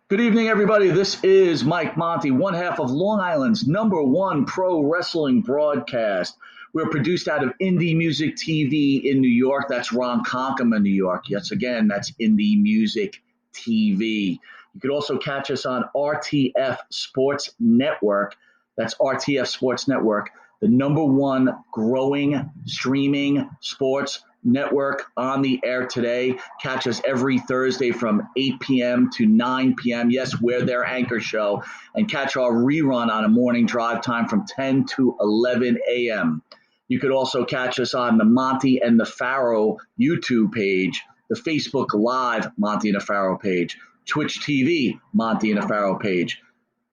Good evening, everybody. This is Mike Monty, one half of Long Island's #1 pro wrestling broadcast. We're produced out of Indie Music TV in New York. That's Ron Conkema, New York. Yes, again, that's Indie Music TV. You could also catch us on RTF Sports Network. That's RTF Sports Network, the #1 growing streaming sports network on the air today. Catch us every Thursday from 8 p.m. to 9 p.m. Yes, we're their anchor show. And catch our rerun on a morning drive time from 10 to 11 a.m. You could also catch us on the Monty and the Pharaoh YouTube page, the Facebook Live Monty and the Pharaoh page, Twitch TV Monty and the Pharaoh page,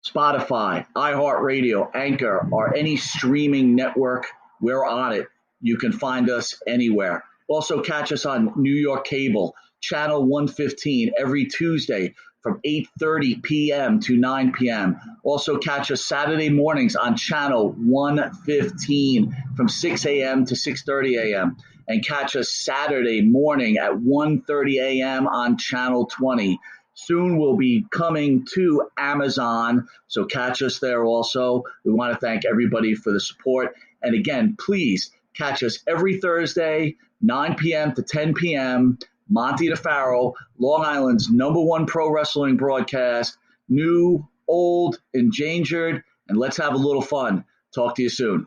Spotify, iHeartRadio, Anchor, or any streaming network. We're on it. You can find us anywhere. Also catch us on New York Cable, Channel 115, every Tuesday from 8:30 p.m. to 9 p.m. Also catch us Saturday mornings on Channel 115 from 6 a.m. to 6:30 a.m. And catch us Saturday morning at 1:30 a.m. on Channel 20. Soon we'll be coming to Amazon, so catch us there also. We want to thank everybody for the support. And again, please catch us every Thursday, 9 p.m. to 10 p.m., Monty the Pharaoh, Long Island's #1 pro wrestling broadcast, new, old, endangered, and let's have a little fun. Talk to you soon.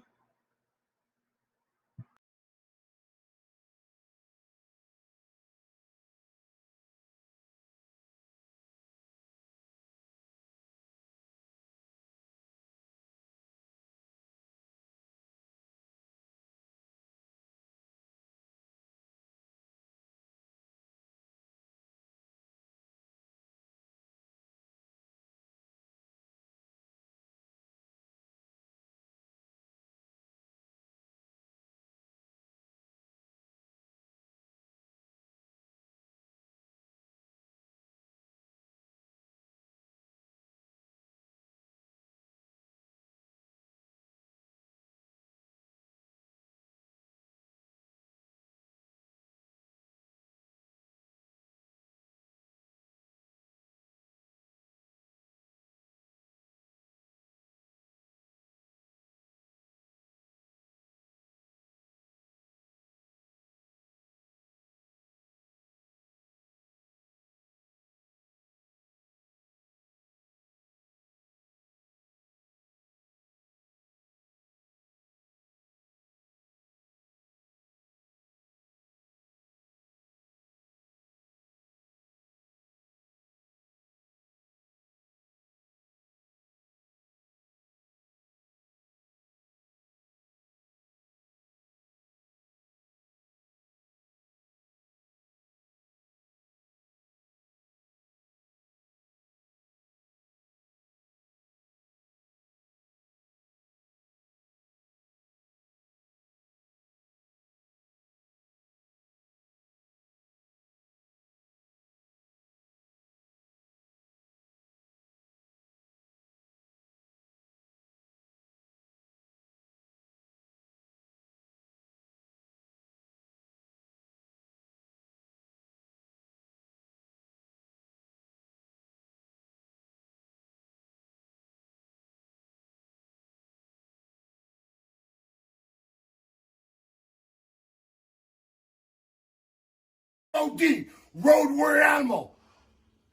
OD, road warrior animal.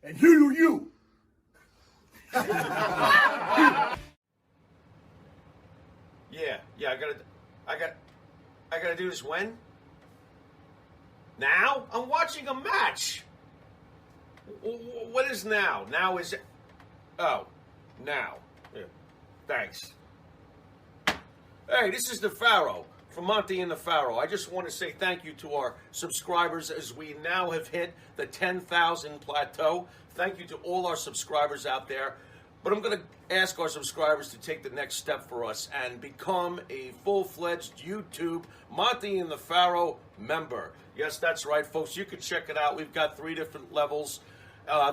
And you. Yeah, I gotta do this when? Now? I'm watching a match. What is now? Now is, oh, now. Yeah, thanks. Hey, this is the Pharaoh from Monty and the Pharaoh. I just want to say thank you to our subscribers as we now have hit the 10,000 plateau. Thank you to all our subscribers out there. But I'm going to ask our subscribers to take the next step for us and become a full-fledged YouTube Monty and the Pharaoh member. Yes, that's right, folks. You can check it out. We've got 3 different levels.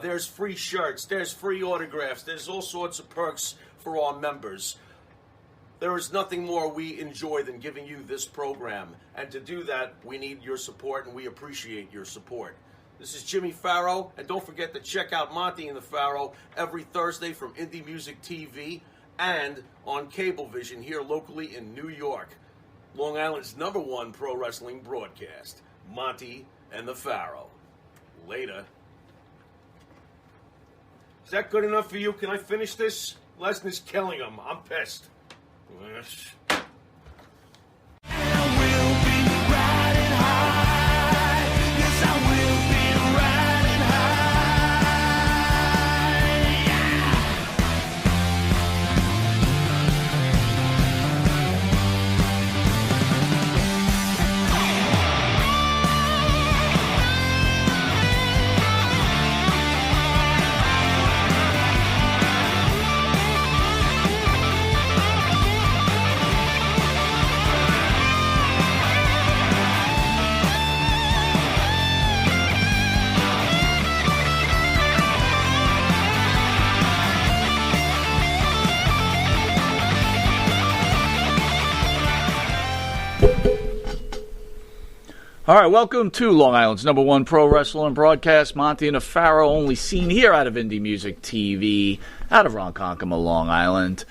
There's free shirts. There's free autographs. There's all sorts of perks for our members. There is nothing more we enjoy than giving you this program. And to do that, we need your support, and we appreciate your support. This is Jimmy Farrow, and don't forget to check out Monty and the Farrow every Thursday from Indie Music TV and on Cablevision here locally in New York. Long Island's #1 pro wrestling broadcast, Monty and the Farrow. Later. Is that good enough for you? Can I finish this? Lesnar's killing him. I'm pissed. All right, welcome to Long Island's #1 pro wrestling broadcast. Monty and the Farrow, only seen here out of Indie Music TV, out of Ronkonkoma, Long Island.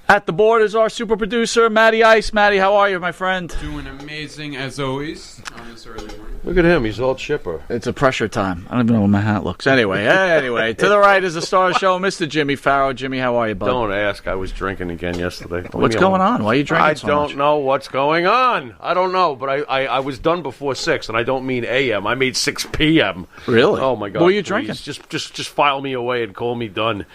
At the board is our super producer, Matty Ice. Matty, how are you, my friend? Doing amazing, as always, on this early morning. Look at him. He's all chipper. It's a pressure time. I don't even know what my hat looks. Anyway, to the right is the star of the show, Mr. Jimmy Farrow. Jimmy, how are you, bud? Don't ask. I was drinking again yesterday. What's going on? Why are you drinking so much? I don't know what's going on. I don't know, but I was done before 6, and I don't mean a.m. I mean 6 p.m. Really? Oh, my God. What were you drinking? Just file me away and call me done.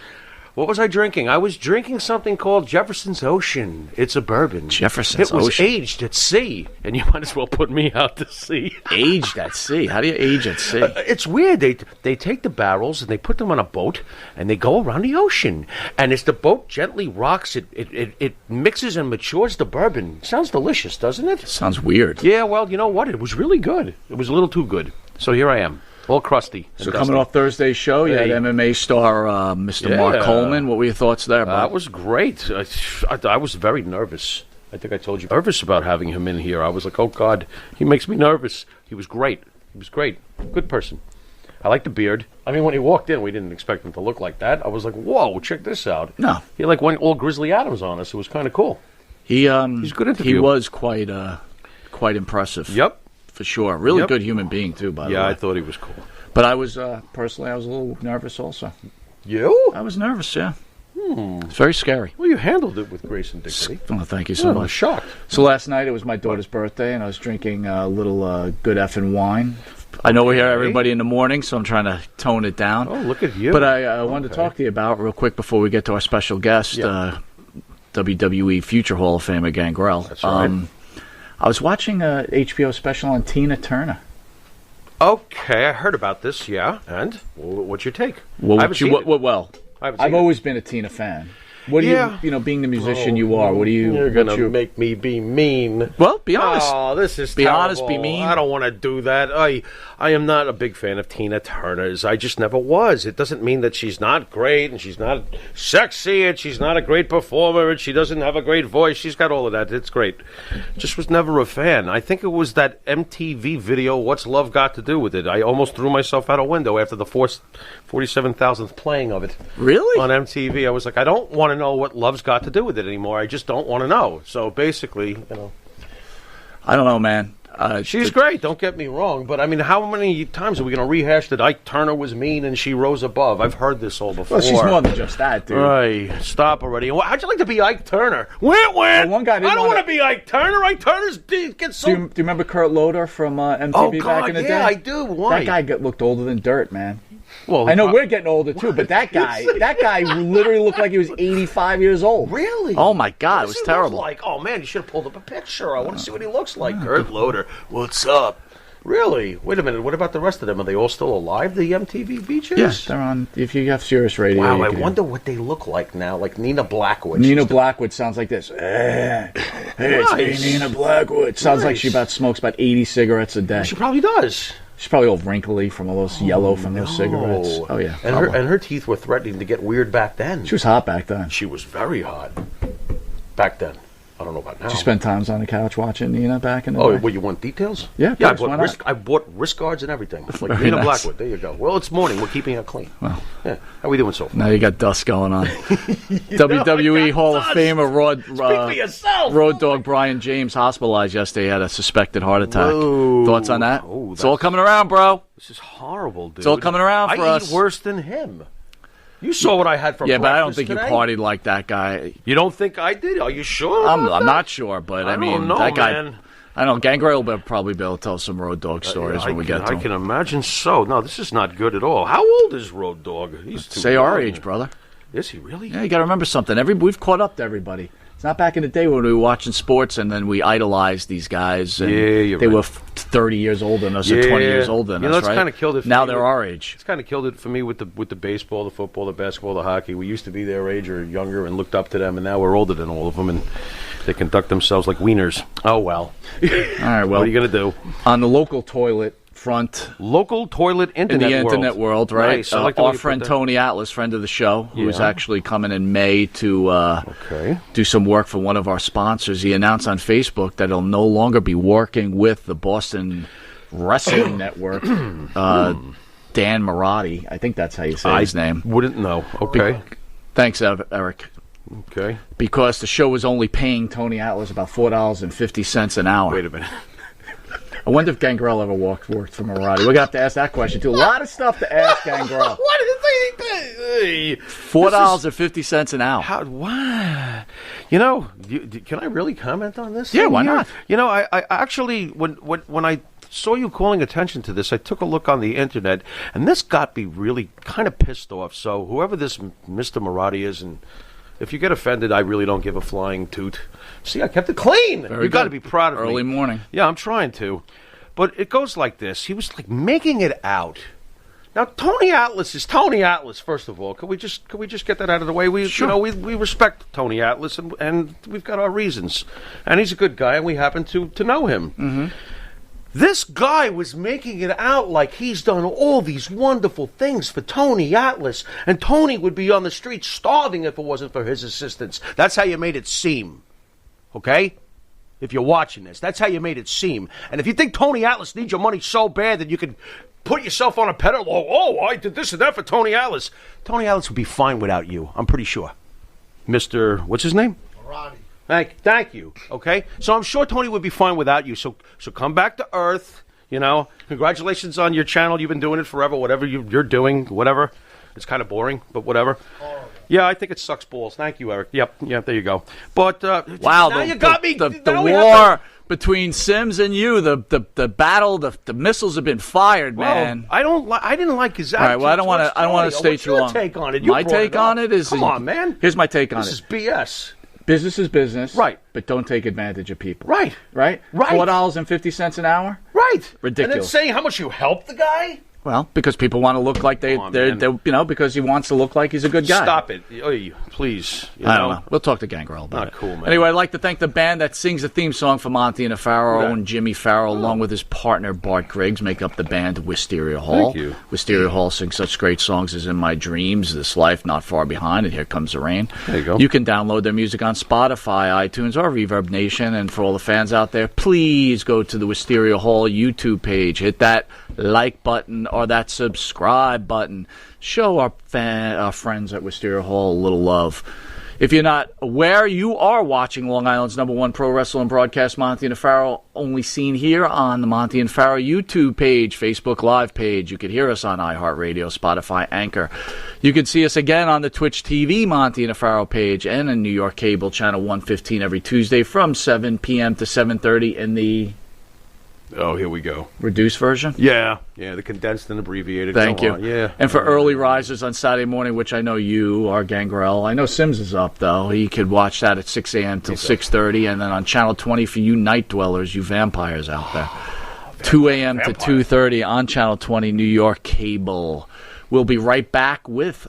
What was I drinking? I was drinking something called Jefferson's Ocean. It's a bourbon. Jefferson's Ocean? It was Ocean. aged at sea, and you might as well put me out to sea. Aged at sea? How do you age at sea? It's weird. They take the barrels and they put them on a boat, and they go around the ocean. And as the boat gently rocks, it mixes and matures the bourbon. Sounds delicious, doesn't it? Sounds weird. Yeah, well, you know what? It was really good. It was a little too good. So here I am. All crusty. So coming off Thursday's show, you had MMA star Mr. Mark Coleman. What were your thoughts there, Bob? That was great. I was very nervous. I think I told you. Nervous about having him in here. I was like, oh, God, he makes me nervous. He was great. Good person. I like the beard. I mean, when he walked in, we didn't expect him to look like that. I was like, whoa, check this out. No. He went all Grizzly Adams on us. It was kind of cool. He's a good interview. He was quite impressive. Yep. For sure. Really good human being, too, by the way. Yeah, I thought he was cool. But I was, personally, I was a little nervous also. You? I was nervous, yeah. It's very scary. Well, you handled it with grace and dignity. Oh, thank you so much. I was shocked. So last night, it was my daughter's birthday, and I was drinking a little good effing wine. I know we hear everybody in the morning, so I'm trying to tone it down. Oh, look at you. But I wanted to talk to you about, real quick, before we get to our special guest, WWE future Hall of Famer Gangrel. That's right. I was watching a HBO special on Tina Turner. Okay, I heard about this, yeah. And? What's your take? Well, I've always been a Tina fan. What do you being the musician you are, what do you... You're going to make me be mean. Well, be honest. Oh, this is Be terrible. honest, be mean. I don't want to do that. I am not a big fan of Tina Turner's. I just never was. It doesn't mean that she's not great, and she's not sexy, and she's not a great performer, and she doesn't have a great voice. She's got all of that. It's great. Just was never a fan. I think it was that MTV video, What's Love Got to Do with It? I almost threw myself out a window after the 47,000th playing of it. Really? On MTV. I was like, I don't want to know what love's got to do with it anymore. I just don't want to know. So basically, I don't know, man. She's great, don't get me wrong, but I mean, how many times are we going to rehash that Ike Turner was mean and she rose above? I've heard this all before. Well, she's more than just that, dude. Right, stop already. How'd you like to be Ike Turner? One guy I don't want to be Ike Turner. Ike Turner's gets so... Do you remember Kurt Loder from MTV back in the day? Yeah, I do. Why? That guy looked older than dirt, man. Well, I know we're getting older too, but that guy literally looked like he was 85 years old. Really? Oh my God, it was terrible. Oh man, you should have pulled up a picture. I want to see what he looks like. Kurt Loder, what's up? Really? Wait a minute. What about the rest of them? Are they all still alive? The MTV Beaches? Yes, they're on. If you have Sirius Radio. Wow, I wonder what they look like now. Like Nina Blackwood. Nina Blackwood sounds like this. Hey, it's me, Nina Blackwood. Sounds like she smokes about 80 cigarettes a day. She probably does. She's probably all wrinkly from all those yellow from those cigarettes. Oh yeah, and her teeth were threatening to get weird back then. She was hot back then. She was very hot back then. I don't know about now. Did you spend times on the couch watching Nina back in the Oh, day? well, you want details? Yeah, yeah. please, I bought wrist guards and everything, like Very Nina nice. Blackwood. There you go. Well, it's morning. We're keeping it clean. Well, yeah. How are we doing so far? now you got dust going on. WWE Hall of Famer Road Dogg Brian James hospitalized yesterday. Had a suspected heart attack. Whoa. Thoughts on that? Oh, it's all coming around, bro. This is horrible, dude. It's all coming around for I us. eat worse than him. You saw what I had for breakfast but I don't think today? you partied like that guy. You don't think I did? Are you sure? I'm not sure, but I mean, don't know, that guy. man. I don't know. Gangrel will probably be able to tell some Road Dogg stories when we get to I him. can imagine so. No, this is not good at all. How old is Road Dogg? He's too Say our young. age, brother. Is he really? Yeah, you got to remember something. We've caught up to everybody. It's not back in the day when we were watching sports and then we idolized these guys. And you're they right. were 30 years older than us or 20 years older than us, that's right? kind of killed it. For now me they're with- our age. It's kind of killed it for me with the baseball, the football, the basketball, the hockey. We used to be their age or younger and looked up to them, and now we're older than all of them, and they conduct themselves like wieners. Oh well. All right, well, What are you gonna do? on the local toilet front Local toilet in internet the internet world, right? Nice. I like the way our you put friend that. Tony Atlas, friend of the show, who's Yeah. actually coming in May to Okay. do some work for one of our sponsors. He announced on Facebook that he'll no longer be working with the Boston Wrestling Network. Dan Marotti, I think that's how you say his name. Wouldn't know. Okay. Thanks, Eric. Okay. Because the show was only paying Tony Atlas about $4.50 an hour. Wait a minute. I wonder if Gangrel ever worked for Marotti. We're going to have to ask that question, too. A lot of stuff to ask Gangrel. What is he? $4.50 an hour. How? What? You know, can I really comment on this? Yeah, thing why here? not? You know, I actually, when I saw you calling attention to this, I took a look on the internet, and this got me really kind of pissed off. So whoever this Mr. Marotti is, and if you get offended, I really don't give a flying toot. See, I kept it clean. Very You got to good. be proud of me. Early morning. Yeah, I'm trying to. But it goes like this. He was like making it out. Now Tony Atlas is Tony Atlas. First of all, can we just get that out of the way? Sure. We respect Tony Atlas, and we've got our reasons. And he's a good guy, and we happen to know him. Mm-hmm. This guy was making it out like he's done all these wonderful things for Tony Atlas, and Tony would be on the street starving if it wasn't for his assistance. That's how you made it seem. Okay? If you're watching this, that's how you made it seem. And if you think Tony Atlas needs your money so bad that you could put yourself on a pedestal, oh, I did this and that for Tony Atlas. Tony Atlas would be fine without you, I'm pretty sure. Mr. What's his name? Ronnie. Thank you. Okay, so I'm sure Tony would be fine without you. So come back to earth. You know, congratulations on your channel. You've been doing it forever. Whatever you're doing, whatever. It's kind of boring, but whatever. Yeah, I think it sucks balls. Thank you, Eric. Yep. There you go. But Wow, now you got me. The Now we have to- war between Sims and you, the battle, the missiles have been fired, Well, man. I didn't like his attitude. All right, well, I don't want to stay What's too your long. take on it? You My brought take it on up. it is, come on, man. Here's my take on This it. is BS. Business is business, Right. But don't take advantage of people, Right. Right. Right. $4.50 an hour. Right. Ridiculous. And then saying how much you helped the guy. Well, because people want to look like they're because he wants to look like he's a good guy. Stop it, Oy, please. I don't know. We'll talk to Gangrel about Not it. cool, man. Anyway, I'd like to thank the band that sings the theme song for Monty and the Pharaoh, Yeah. and Jimmy Farrell, along with his partner Bart Griggs, make up the band Wisteria Hall. Thank you. Wisteria Hall sings such great songs as In My Dreams, This Life, Not Far Behind, and Here Comes the Rain. There you go. You can download their music on Spotify, iTunes, or Reverb Nation. And for all the fans out there, please go to the Wisteria Hall YouTube page. Hit that like button or that subscribe button. Show our friends at Wisteria Hall a little love. If you're not aware, you are watching Long Island's #1 pro wrestling broadcast, Monty and the Pharaoh, only seen here on the Monty and Pharaoh YouTube page, Facebook Live page. You can hear us on iHeartRadio, Spotify, Anchor. You can see us again on the Twitch TV Monty and the Pharaoh page and in New York Cable Channel 115 every Tuesday from 7 p.m. to 7:30 in the Oh, here we go. reduced version. Yeah, the condensed and abbreviated. Thank Go you. on. Yeah. And for early risers on Saturday morning, which I know you are, Gangrel. I know Sims is up, though. He could watch that at 6 a.m. till 6:30. And then on Channel 20 for you night dwellers, you vampires out there. 2 a.m. to 2:30 on Channel 20, New York Cable. We'll be right back with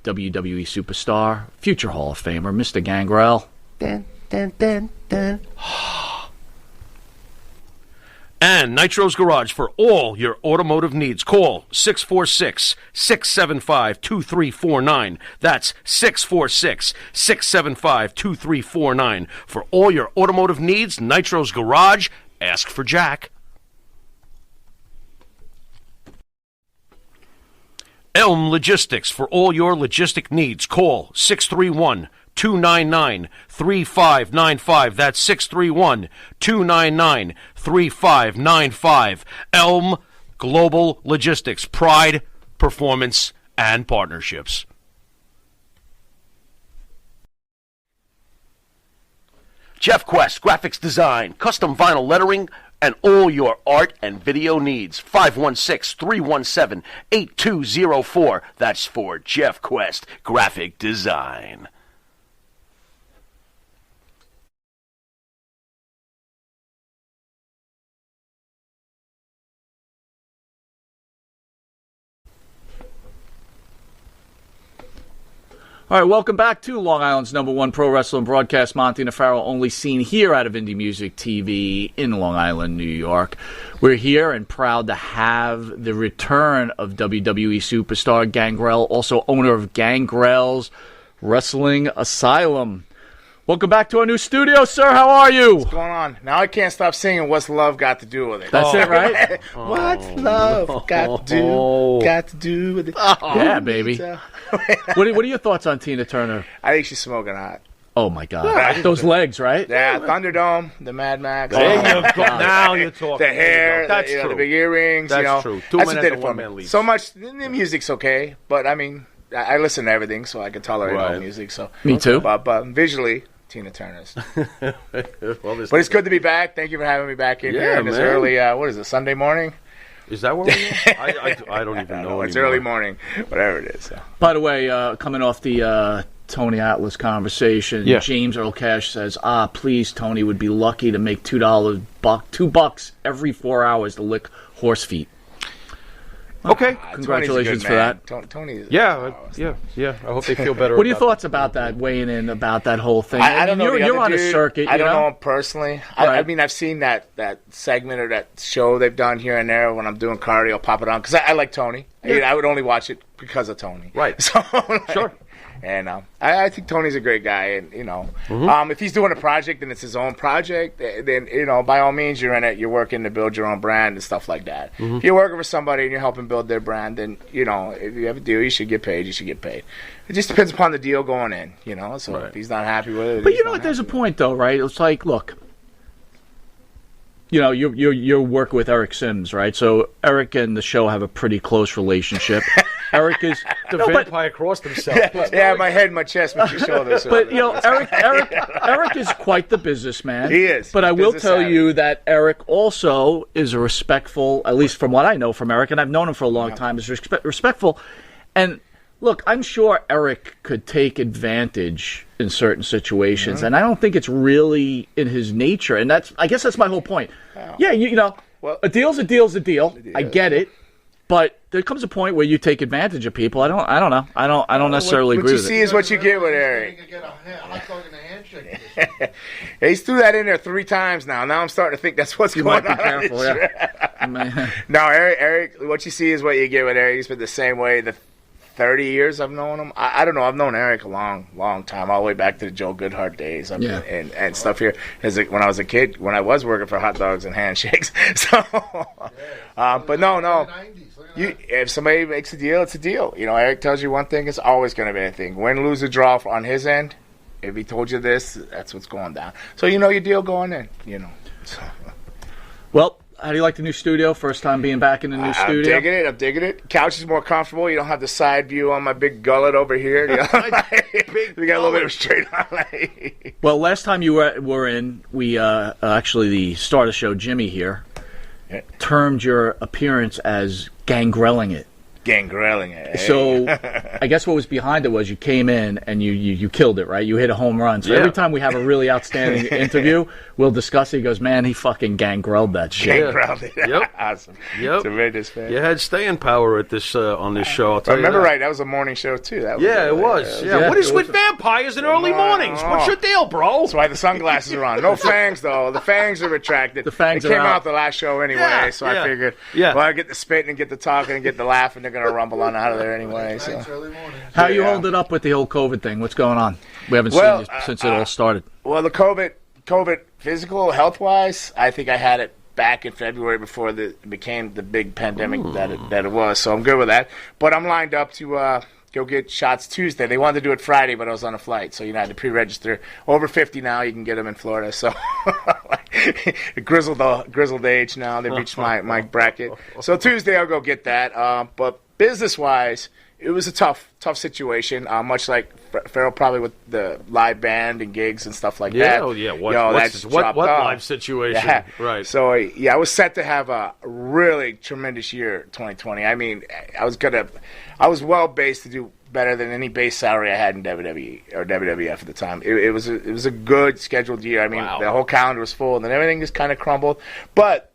WWE superstar, future Hall of Famer, Mr. Gangrel. And Nitro's Garage for all your automotive needs. Call 646-675-2349. That's 646-675-2349. For all your automotive needs, Nitro's Garage. Ask for Jack. Elm Logistics for all your logistic needs. Call 631-299-3595. That's 631-299-3595. Elm Global Logistics. Pride, performance, and partnerships. Jeff Quest, graphics design, custom vinyl lettering, and all your art and video needs. 516-317-8204. That's for Jeff Quest, graphic design. All right, welcome back to Long Island's #1 pro wrestling broadcast. Monty Nefaro, only seen here out of Indie Music TV in Long Island, New York. We're here and proud to have the return of WWE superstar Gangrel, also owner of Gangrel's Wrestling Asylum. Welcome back to our new studio, sir. How are you? What's going on? Now I can't stop singing What's Love Got to Do with It. That's it, right? What's love got to do with it? Yeah, baby. What are your thoughts on Tina Turner? I think she's smoking hot. Oh, my God. Those legs, right? Yeah, Thunderdome, the Mad Max. There you go. Now you're talking. The hair, That's the true. the big earrings. That's true. 2 That's what minutes did and it for 1 me. man leaves. So much, the music's okay, but I mean, I listen to everything, so I can tolerate all music. So Me too. But visually, Tina Turner's. Well, But it's good to be back. Thank you for having me back in here. And it's man. early, what is it, Sunday morning? Is that where we are? I don't even know. It's anymore. early morning, whatever it is. So. By the way, coming off the Tony Atlas conversation, Yeah. James Earl Cash says, please, Tony would be lucky to make $2 every 4 hours to lick horse feet. Okay. Congratulations for that. that. Tony. Yeah. I hope they feel better. What are your about thoughts about that, weighing in about that whole thing? I don't know. You're on a circuit. I don't know him personally. I Right. mean, I've seen that segment or that show they've done here and there when I'm doing cardio. I'll pop it on because I like Tony. I would only watch it because of Tony. Right. So Sure. And I think Tony's a great guy, and if he's doing a project and it's his own project, then by all means you're in it. You're working to build your own brand and stuff like that. If you're working for somebody and you're helping build their brand, then if you have a deal, you should get paid. You should get paid. It just depends upon the deal going in, So Right. if he's not happy with it, But you know what? There's a point, though, right? It's like, look, you're working with Eric Sims, right? So Eric and the show have a pretty close relationship. Eric is The vampire crossed himself. Yeah, my head, my chest, my shoulders. But Eric is quite the businessman. He is. But I will Business tell savvy. you that Eric also is a respectful, at least from what I know from Eric, and I've known him for a long time, is respectful. And look, I'm sure Eric could take advantage in certain situations, and I don't think it's really in his nature. And I guess that's my whole point. Yeah, Well, a deal's a deal's a deal. I get it. But there comes a point where you take advantage of people. I don't know. I don't necessarily what agree you with see it. is what you get with Eric. Get a hot dog and a handshake. He's threw that in there 3 times now. Now I'm starting to think that's what's You going might be on. careful. Yeah. No, Eric, what you see is what you get with Eric. He's been the same way the 30 years I've known him. I don't know. I've known Eric a long, long time, all the way back to the Joe Goodhart days and stuff here. When I was a kid, when I was working for hot dogs and handshakes. So, but no. If somebody makes a deal, it's a deal. Eric tells you one thing, it's always going to be a thing. Win, lose, or draw on his end. If he told you this, that's what's going down. So your deal going in. So. Well, how do you like the new studio? First time being back in the new studio? I'm digging it. Couch is more comfortable. You don't have the side view on my big gullet over here. We got a little bit of straight on. Well, last time you were in, we actually, the starter show, Jimmy here, termed your appearance as gangrelling it. Gangreling it. So I guess what was behind it was you came in and you killed it, right? You hit a home run. So every time we have a really outstanding interview, we'll discuss it. He goes, man, he fucking gangreled that shit. Gangreled it. Yep. Awesome. Yep. Tremendous, man. You had staying power at this on this show. I'll tell I remember you that. right, that was a morning show, too. That was It was. Yeah. What is with vampires in early mornings? What's your deal, bro? That's why the sunglasses are on. No fangs, though. The fangs are retracted. The fangs They came are out. out the last show anyway, so I figured, well, I get the spitting and get the talking and get the laughing. They're going to rumble on out of there anyway. So. How you holding up with the whole COVID thing? What's going on? We haven't seen you since it all started. Well, the COVID physical, health-wise, I think I had it back in February before it became the big pandemic that it was. So I'm good with that. But I'm lined up to go get shots Tuesday. They wanted to do it Friday, but I was on a flight, so I had to pre-register. Over 50 now, you can get them in Florida. So grizzled age now. They reached my bracket. So Tuesday I'll go get that. But business-wise, it was a tough situation, much like Farrell probably with the live band and gigs and stuff like that. Oh, yeah. What live situation? Yeah. Right. So, I was set to have a really tremendous year, 2020. I mean, I was well-based to do better than any base salary I had in WWE or WWF at the time. It was a good scheduled year. I mean, the whole calendar was full, and then everything just kind of crumbled. But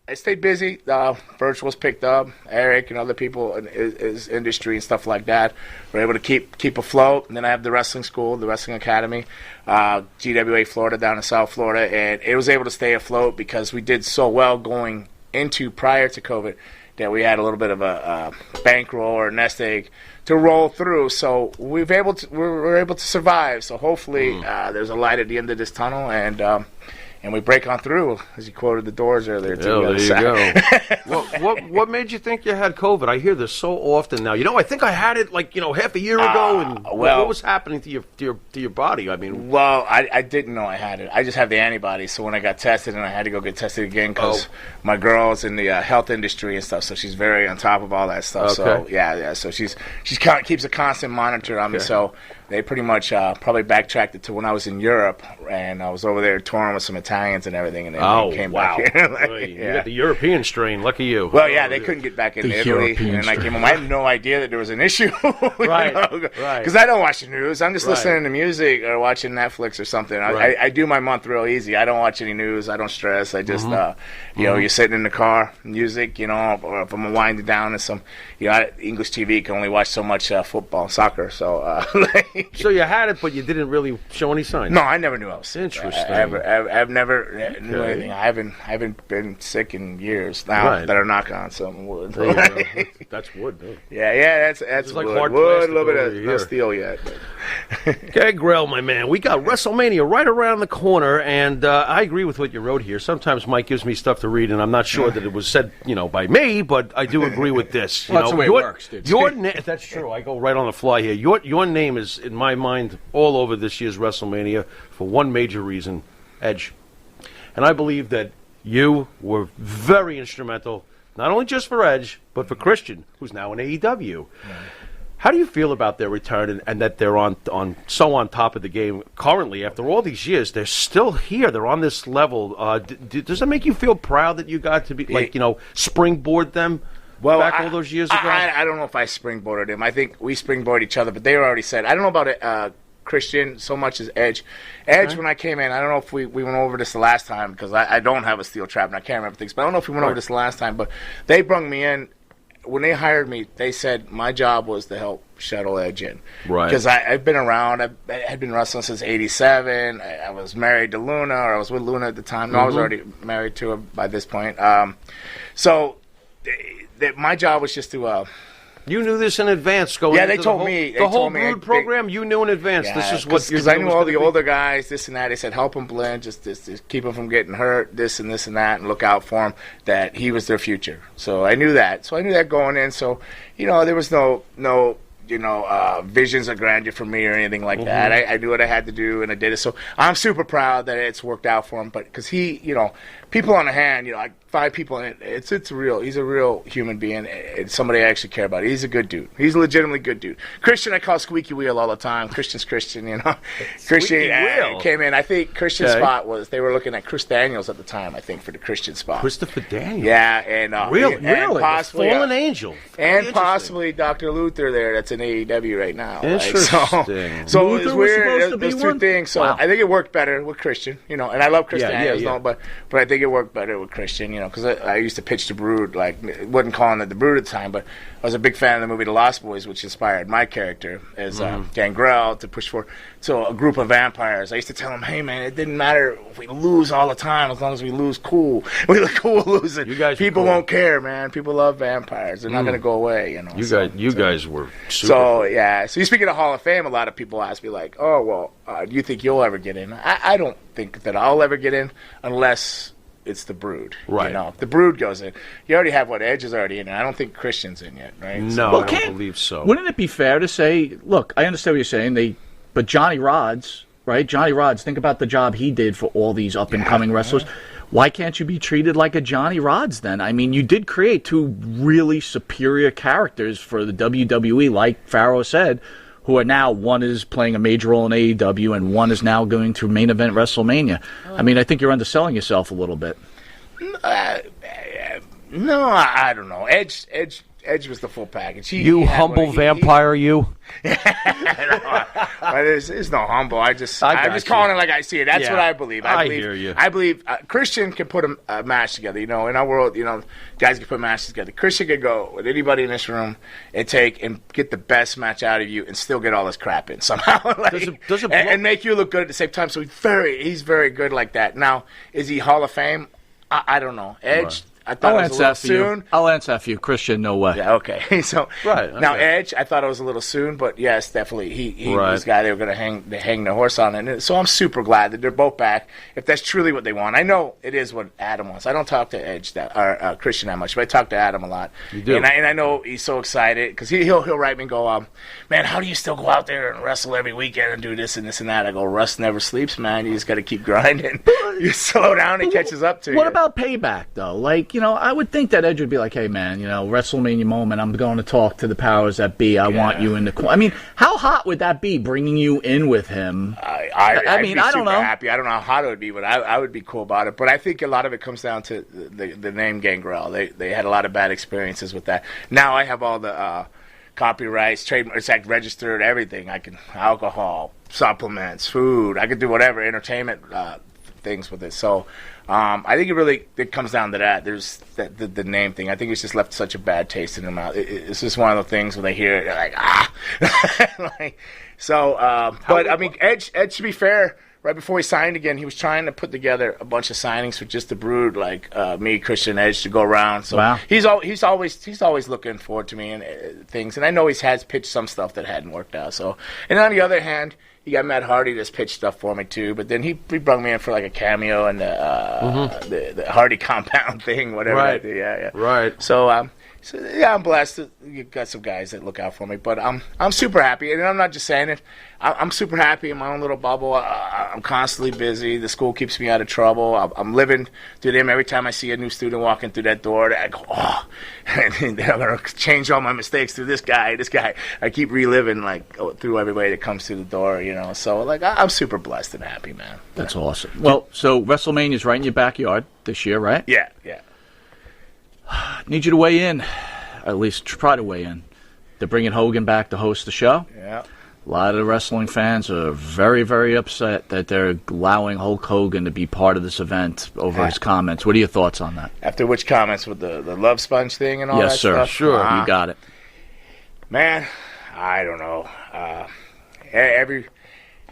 I stayed busy. Virtuals picked up. Eric and other people in his industry and stuff like that were able to keep afloat. And then I have the wrestling school, the wrestling academy, GWA Florida down in South Florida, and it was able to stay afloat because we did so well going into prior to COVID that we had a little bit of a bankroll or a nest egg to roll through. So we're able to survive. So hopefully there's a light at the end of this tunnel, and we break on through, as you quoted the Doors earlier. There you go. What made you think you had COVID? I hear this so often now. I think I had it half a year ago. And what was happening to your body? I mean, well, I didn't know I had it. I just have the antibodies. So when I got tested, and I had to go get tested again because my girl's in the health industry and stuff, so she's very on top of all that stuff. Okay. So so she's keeps a constant monitor on me. So they pretty much probably backtracked it to when I was in Europe, and I was over there touring with some Italians and everything, and then they came back here. You got the European strain. Lucky you. Well, they couldn't get back into Italy, and then I came home. I had no idea that there was an issue. Right. Because I don't watch the news. I'm just listening to music or watching Netflix or something. I do my month real easy. I don't watch any news. I don't stress. I just, you're sitting in the car, music, or if I'm winding down and some, English TV can only watch so much football, soccer. So, so you had it, but you didn't really show any signs. No, I never knew I was sick. Interesting. I've never knew anything. I haven't been sick in years now. Better knock on some wood. That's wood, though. Yeah, that's like wood. hard Wood, a little plastic bit over of steel yet. Gangrel, my man, we got WrestleMania right around the corner, and I agree with what you wrote here. Sometimes Mike gives me stuff to read, and I'm not sure that it was said, by me, but I do agree with this. That's the way it works, dude. That's true. I go right on the fly here. Your name is, in my mind, all over this year's WrestleMania for one major reason, Edge. And I believe that you were very instrumental, not only just for Edge, but for Christian, who's now in AEW. Yeah. How do you feel about their return and that they're on top of the game currently? After all these years, they're still here. They're on this level. Does that make you feel proud that you got to be springboard them back all those years ago? I don't know if I springboarded him. I think we springboarded each other, but they already said. I don't know about it. Christian so much as Edge. When I came in, I don't know if we went over this the last time because I don't have a steel trap and I can't remember things, but I don't know if we went over this the last time, but they brung me in. When they hired me, they said my job was to help shuttle Edge in. Right. Because I've been around. I had been wrestling since '87. I was married to Luna, or I was with Luna at the time. No, I was already married to her by this point. So my job was just to... You knew this in advance going into they told me. The whole Brood program, you knew in advance. Yeah, this is what you're because I knew all the older guys, this and that. They said, help him blend, just keep him from getting hurt, this and that, and look out for him, that he was their future. So I knew that. So I knew that going in. So, there was no visions of grandeur for me or anything like that. I knew what I had to do, and I did it. So I'm super proud that it's worked out for him. But because he, people on the hand, like 5 people in it. It's real. He's a real human being. It's somebody I actually care about. He's a good dude. He's a legitimately good dude. Christian, I call squeaky wheel all the time. Christian's Christian, Christian came in. I think Christian's spot was, they were looking at Chris Daniels at the time, I think, for the Christian spot. Christopher Daniels. Yeah, and really, and possibly Fallen Angel, and possibly Dr. Luther there. That's in AEW right now. Interesting. So Luther it was weird. supposed to be Those two one? things. So Wow. I think it worked better with Christian, and I love Chris Daniels, yeah. but I think it worked better with Christian, because I used to pitch the Brood, wasn't calling it the Brood at the time, but I was a big fan of the movie The Lost Boys, which inspired my character as Gangrel to push for. So a group of vampires. I used to tell them, hey man, it didn't matter if we lose all the time, as long as we lose cool. We look cool losing. You guys people cool. won't care, man. People love vampires. They're not going to go away, You guys were super. So yeah. So you speaking of Hall of Fame, a lot of people ask me oh well, do you think you'll ever get in? I don't think that I'll ever get in unless it's the Brood. Right. If the Brood goes in, you already have Edge is already in. I don't think Christian's in yet, right? No, I don't believe so. Wouldn't it be fair to say, look, I understand what you're saying, but Johnny Rodz, right? Johnny Rodz, think about the job he did for all these up-and-coming wrestlers. Why can't you be treated like a Johnny Rodz then? I mean, you did create 2 really superior characters for the WWE, like Pharaoh said, who are now, one is playing a major role in AEW and one is now going to main event WrestleMania. I mean, I think you're underselling yourself a little bit. No, I don't know. Edge was the full package. You humble vampire, you. There's no humble. I'm just calling it like I see it. That's what I believe. I hear you. I believe Christian can put a match together. In our world, guys can put matches together. Christian could go with anybody in this room and get the best match out of you and still get all this crap in somehow. And make you look good at the same time. So he's very good like that. Now, is he Hall of Fame? I don't know. Edge. Right. I thought it was a little soon. I'll answer that for you. Christian, no way. Yeah, okay. So right, now Edge, I thought it was a little soon, but yes, definitely he was the guy they were going to hang the horse on. And so I'm super glad that they're both back. If that's truly what they want, I know it is what Adam wants. I don't talk to Edge or Christian that much, but I talk to Adam a lot. You do, and I know he's so excited because he'll write me and go, man, how do you still go out there and wrestle every weekend and do this and this and that? I go, Russ never sleeps, man. You just got to keep grinding. You slow down, it catches up to you. What about payback though? I would think that Edge would be like, hey man, WrestleMania moment, I'm going to talk to the powers that be. I want you in the corner. I mean, how hot would that be, bringing you in with him? I mean, I don't know. Happy. I don't know how hot it would be, but I would be cool about it. But I think a lot of it comes down to the name Gangrel. They had a lot of bad experiences with that. Now I have all the copyrights, trademarks, it's registered, everything. I can alcohol, supplements, food. I could do whatever entertainment things with it. So I think it comes down to that. There's the name thing. I think it's just left such a bad taste in their mouth. It's just one of the things when they hear it, they're like, but I mean, Edge, to be fair, right before he signed again, he was trying to put together a bunch of signings for just the Brood, like me, Christian, Edge, to go around. So wow. he's always looking forward to me and things. And I know he has pitched some stuff that hadn't worked out. So, and on the other hand, you got Matt Hardy that's pitched stuff for me too, but then he brought me in for like a cameo and the Hardy compound thing, whatever. Right. Yeah. Right. So yeah, I'm blessed. You got some guys that look out for me, but I'm super happy, and I'm not just saying it. I'm super happy in my own little bubble. I'm constantly busy. The school keeps me out of trouble. I'm living through them. Every time I see a new student walking through that door, I go, oh, and I'm gonna change all my mistakes through this guy. I keep reliving through everybody that comes through the door. So I'm super blessed and happy, man. That's awesome. Well, so WrestleMania's right in your backyard this year, right? Yeah. Need you to weigh in, at least try to weigh in. They're bringing Hogan back to host the show. Yeah. A lot of the wrestling fans are very, very upset that they're allowing Hulk Hogan to be part of this event over his comments. What are your thoughts on that? After which comments with the love sponge thing and all that stuff? Yes, sir. Sure, you got it. Man, I don't know.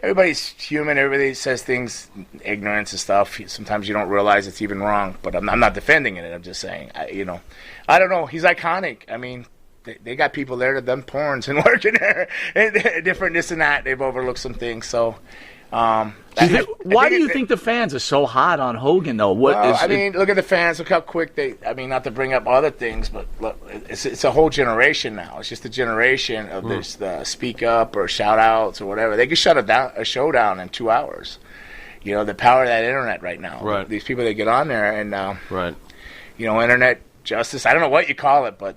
Everybody's human. Everybody says things, ignorance and stuff. Sometimes you don't realize it's even wrong. But I'm not defending it. I'm just saying, I don't know. He's iconic. I mean, they got people there that done porns and working there, and different this and that. They've overlooked some things. So, why do you think the fans are so hot on Hogan, though? Look at the fans. Look how quick not to bring up other things, but look, it's a whole generation now. It's just a generation of this speak up or shout outs or whatever. They can shut a show down in 2 hours. the power of that internet right now. Right. These people that get on there and Right. internet justice. I don't know what you call it, but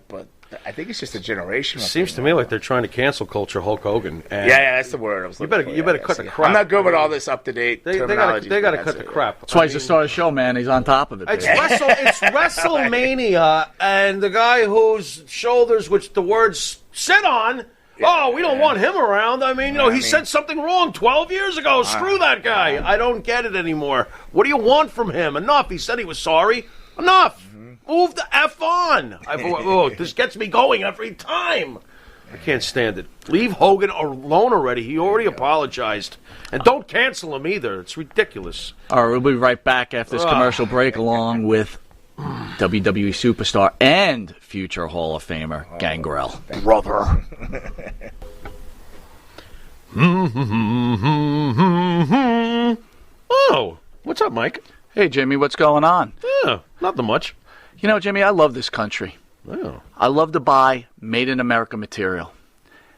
I think it's just a generational. Seems to me like they're trying to cancel culture Hulk Hogan. And yeah, that's the word I was looking for. You better cut the crap. I'm not good with all this up to date terminology. They got to cut the crap. That's why he's just started a show, man. He's on top of it. It's WrestleMania, and the guy whose shoulders which the words sit on. Oh, we don't want him around. I mean, he said something wrong 12 years ago. Screw that guy. I don't get it anymore. What do you want from him? Enough. He said he was sorry. Enough. Move the F on. This gets me going every time. I can't stand it. Leave Hogan alone already. He already apologized. And don't cancel him either. It's ridiculous. All right, we'll be right back after this commercial break along with WWE superstar and future Hall of Famer Gangrel. Brother. Oh, what's up, Mike? Hey, Jimmy, what's going on? Yeah, nothing much. Jimmy, I love this country. Oh. I love to buy Made in America material.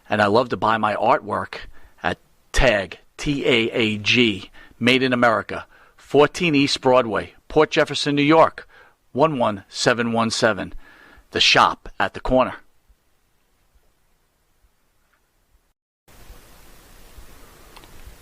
And I love to buy my artwork at TAG, T-A-A-G, Made in America, 14 East Broadway, Port Jefferson, New York, 11717. The shop at the corner.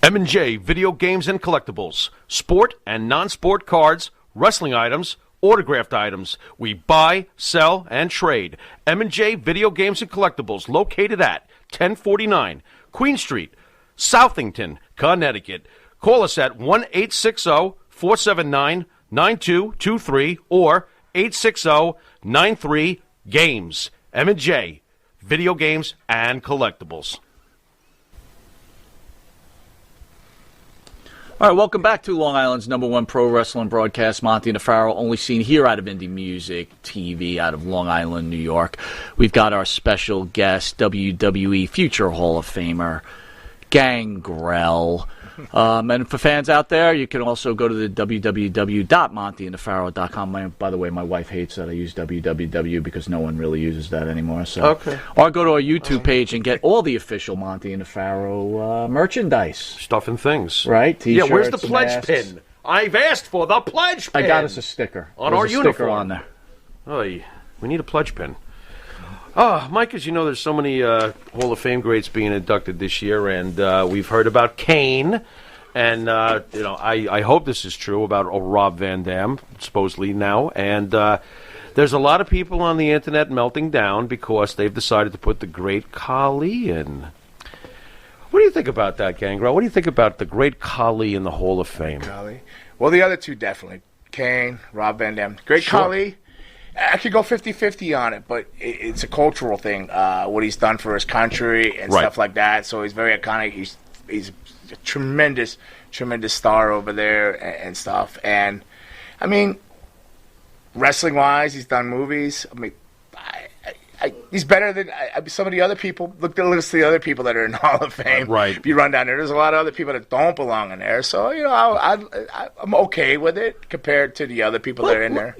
M&J Video Games and Collectibles. Sport and non-sport cards, wrestling items, autographed items. We buy, sell, and trade. M&J Video Games and Collectibles, located at 1049 Queen Street, Southington, Connecticut. Call us at 1-860-479-9223 or 860-93-GAMES. M&J Video Games and Collectibles. All right, welcome back to Long Island's #1 pro wrestling broadcast, Monty and Farrell, only seen here out of Indie Music TV, out of Long Island, New York. We've got our special guest, WWE future Hall of Famer, Gangrel. And for fans out there, you can also go to the www.montyandthefarrell.com. By the way, my wife hates that I use www because no one really uses that anymore. So, okay. Or go to our YouTube page and get all the official Monty and the Farrell merchandise. Stuff and things. Right? T-shirts, Yeah, where's the pledge masks. pin? I've asked for the pledge pin. I got us a sticker. On There's our a uniform. sticker on there. Oy, we need a pledge pin. Oh, Mike, as you know, there's so many Hall of Fame greats being inducted this year, and we've heard about Kane, and I hope this is true about Rob Van Dam, supposedly now, and there's a lot of people on the internet melting down because they've decided to put the great Khali in. What do you think about that, Gangrel? What do you think about the great Khali in the Hall of Fame? Khali. Well, the other two definitely. Kane, Rob Van Dam. Great Sure. Khali. I could go 50-50 on it, but it's a cultural thing, what he's done for his country and Right. stuff like that. So he's very iconic. He's a tremendous, tremendous star over there and stuff. And, I mean, wrestling-wise, he's done movies. I mean, he's better than some of the other people. Look at the list of the other people that are in the Hall of Fame. Right. If you run down there's a lot of other people that don't belong in there. So, I'm okay with it compared to the other people that are in there.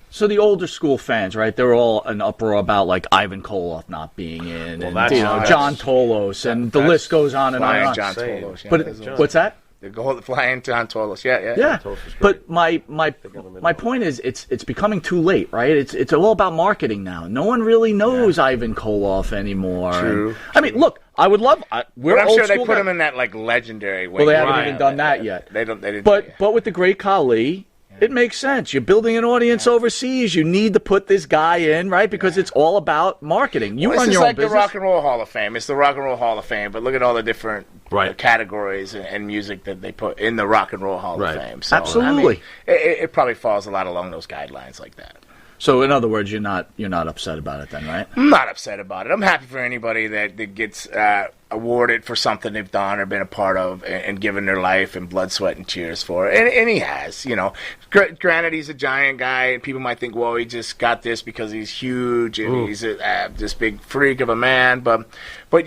So the older school fans, right? They're all an uproar about like Ivan Koloff not being in, Well, and that's- John Tolos, and the list goes on and on. Flying And on. John Insane. Tolos. Yeah. But what's that? The gold flying John Tolos. Yeah. Yeah, Tolos is great. but my point is, it's becoming too late, right? It's all about marketing now. No one really knows Ivan Koloff anymore. True. And, I mean, look, I would love. We're But I'm old sure they school put guys. him in that like legendary way. Well, they haven't Right. even done that yet. They didn't. But with the great Khali, it makes sense. You're building an audience overseas. You need to put this guy in, right? Because it's all about marketing. You Well, run this is your own like business. the Rock and Roll Hall of Fame. It's the Rock and Roll Hall of Fame, but look at all the different Right. categories and music that they put in the Rock and Roll Hall Right. of Fame. So, Absolutely. I mean, it probably falls a lot along those guidelines like that. So, in other words, you're not upset about it then, right? I'm not upset about it. I'm happy for anybody that gets awarded for something they've done or been a part of and given their life and blood, sweat, and tears for it. And he has, Granted, he's a giant guy, and people might think, well, he just got this because he's huge and he's this big freak of a man. But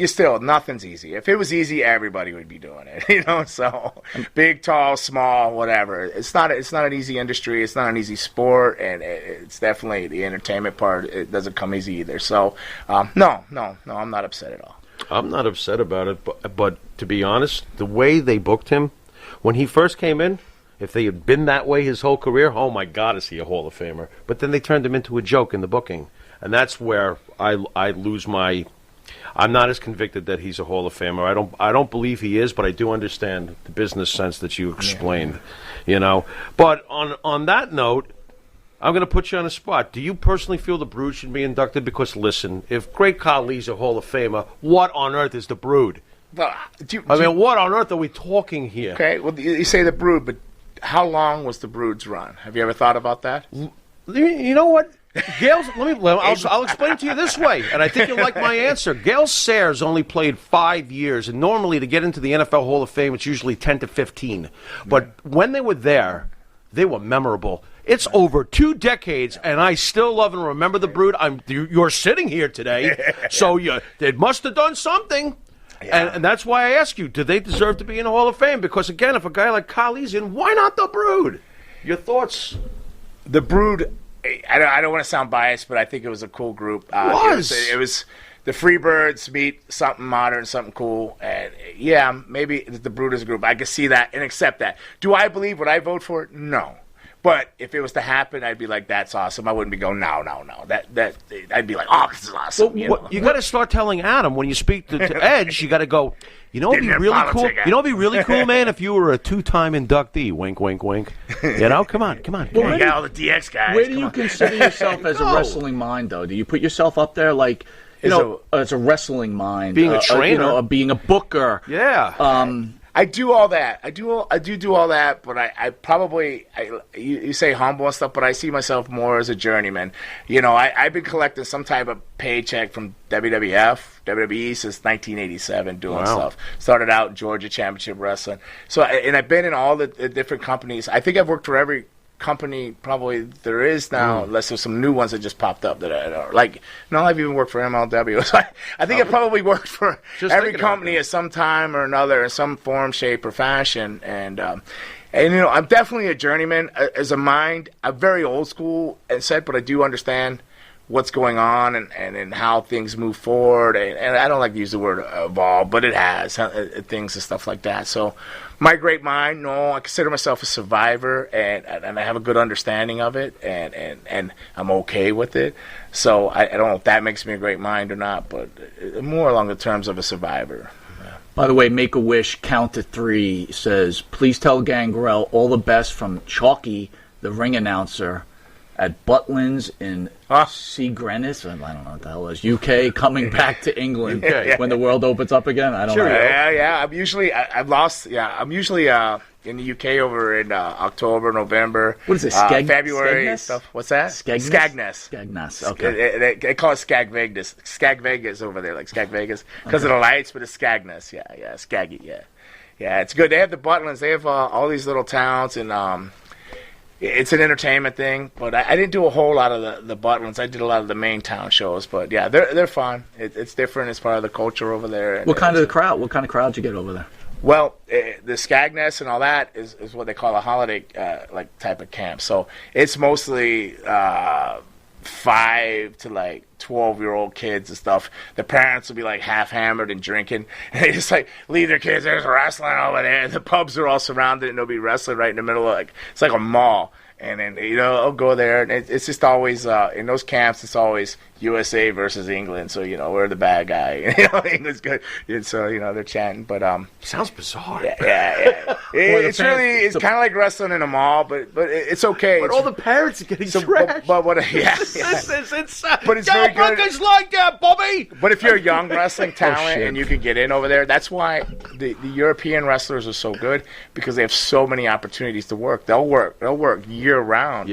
you still, nothing's easy. If it was easy, everybody would be doing it. So big, tall, small, whatever. It's not an easy industry. It's not an easy sport, and it's definitely the entertainment part. It doesn't come easy either. So no, I'm not upset at all. I'm not upset about it, but to be honest, the way they booked him, when he first came in, If they had been that way his whole career, oh my God, is he a Hall of Famer? But then they turned him into a joke in the booking, and that's where I lose my. I'm not as convicted that he's a Hall of Famer. I don't believe he is, but I do understand the business sense that you explained. You know, but on that note, I'm going to put you on the spot. Do you personally feel the Brood should be inducted? Because listen, if Great Khali's a Hall of Famer, what on earth is the Brood? Well, what on earth are we talking here? Okay, well, you say the Brood, but how long was the Brood's run? Have you ever thought about that? You know what? Gail, I'll explain it to you this way, and I think you'll like my answer. Gail Sayers only played 5 years, and normally to get into the NFL Hall of Fame, it's usually 10 to 15. But when they were there, they were memorable. It's over 2 decades, and I still love and remember the Brood. You're sitting here today, so they must have done something. Yeah. And that's why I ask you, do they deserve to be in the Hall of Fame? Because, again, if a guy like Khali's in, why not the Brood? Your thoughts? The Brood, I don't want to sound biased, but I think it was a cool group. It was the Freebirds meet something modern, something cool. And, yeah, maybe the Brood is a group. I can see that and accept that. Do I believe, would I vote for it? No. But if it was to happen, I'd be like, "That's awesome." I wouldn't be going, "No." That I'd be like, "Oh, this is awesome." Well, you got to start telling Adam when you speak to Edge. You got to go. You know, it'd be really cool. You know, it'd be really cool, man, if you were a 2-time inductee. Wink, wink, wink. You know, come on. Well, you got all the DX guys. Where do you consider yourself as a wrestling mind, though? Do you put yourself up there like? As a wrestling mind, being a trainer, being a booker, I do all that. I do all that, but I probably you say humble and stuff, but I see myself more as a journeyman. You know, I've been collecting some type of paycheck from WWE since 1987, doing stuff. Started out in Georgia Championship Wrestling, and I've been in all the different companies. I think I've worked for every company probably there is now, unless there's some new ones that just popped up that I don't like. No, I've even worked for MLW. So I think I probably worked for every company at some time or another in some form, shape, or fashion. And you know, I'm definitely a journeyman as a mind. I'm very old school and said, but I do understand what's going on and how things move forward. And I don't like to use the word evolve, but it has things and stuff like that. So my great mind, no, I consider myself a survivor, and I have a good understanding of it, and I'm okay with it. So I don't know if that makes me a great mind or not, but more along the terms of a survivor. By the way, Make-A-Wish Count to 3 says, "Please tell Gangrel all the best from Chalky, the ring announcer at Butlins in Seagrenis." I don't know what the hell it is. UK, coming back to England when the world opens up again. I don't know. Yeah. I'm usually in the UK over in October, November. What is it? February Skegness? stuff. What's that? Skegness. Okay. They call it Skag Vegas. Skag Vegas over there, like Skag Vegas, because of the lights, but it's Skegness. Yeah, Skaggy. Yeah. It's good. They have the Butlins. They have all these little towns, and it's an entertainment thing. But I didn't do a whole lot of the Butlins. I did a lot of the main town shows. But yeah, they're fun. It's different. It's part of the culture over there. What kind of crowd? What kind of crowd you get over there? Well, the Skegness and all that is what they call a holiday like type of camp. So it's mostly 5 to like 12-year-old kids and stuff. The parents will be like half hammered and drinking, and they just like leave their kids. There's wrestling over there, and the pubs are all surrounded, and they'll be wrestling right in the middle of it's like a mall. And then I'll go there, and it's just always in those camps. It's always USA versus England. So we're the bad guy. England's good, and so they're chanting. But sounds bizarre. Yeah. It's kind of like wrestling in a mall, but it's okay. But all the parents are getting trashed. But but it's very good. It's like that, Bobby. But if you're a young wrestling talent and you can get in over there, that's why the European wrestlers are so good, because they have so many opportunities to work. They'll work year round,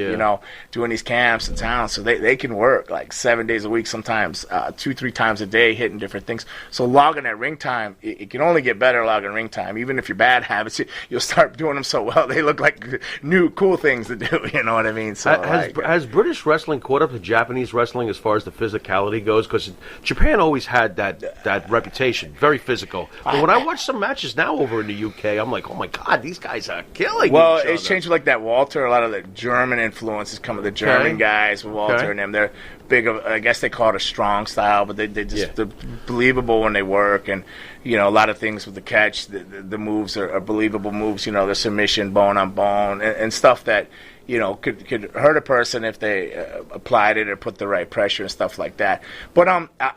doing these camps in town, so they can work like 7 days a week, sometimes 2-3 times a day, hitting different things. So logging at ring time, it can only get better logging ring time. Even if your bad habits, you'll start doing them so well, they look like new cool things to do. You know what I mean? So has British wrestling caught up to Japanese wrestling as far as the physicality goes? Because Japan always had that reputation, very physical. But when I watch some matches now over in the UK, I'm like, oh my God, these guys are killing each other. It's changed like that Walter. A lot of the German influences come with the German guys with Walter and them. They're big of, I guess they call it a strong style, but they just they're believable when they work, and you know, a lot of things with the catch, the moves are believable moves. You know, the submission, bone on bone, and stuff that, you know, could hurt a person if they applied it or put the right pressure and stuff like that. But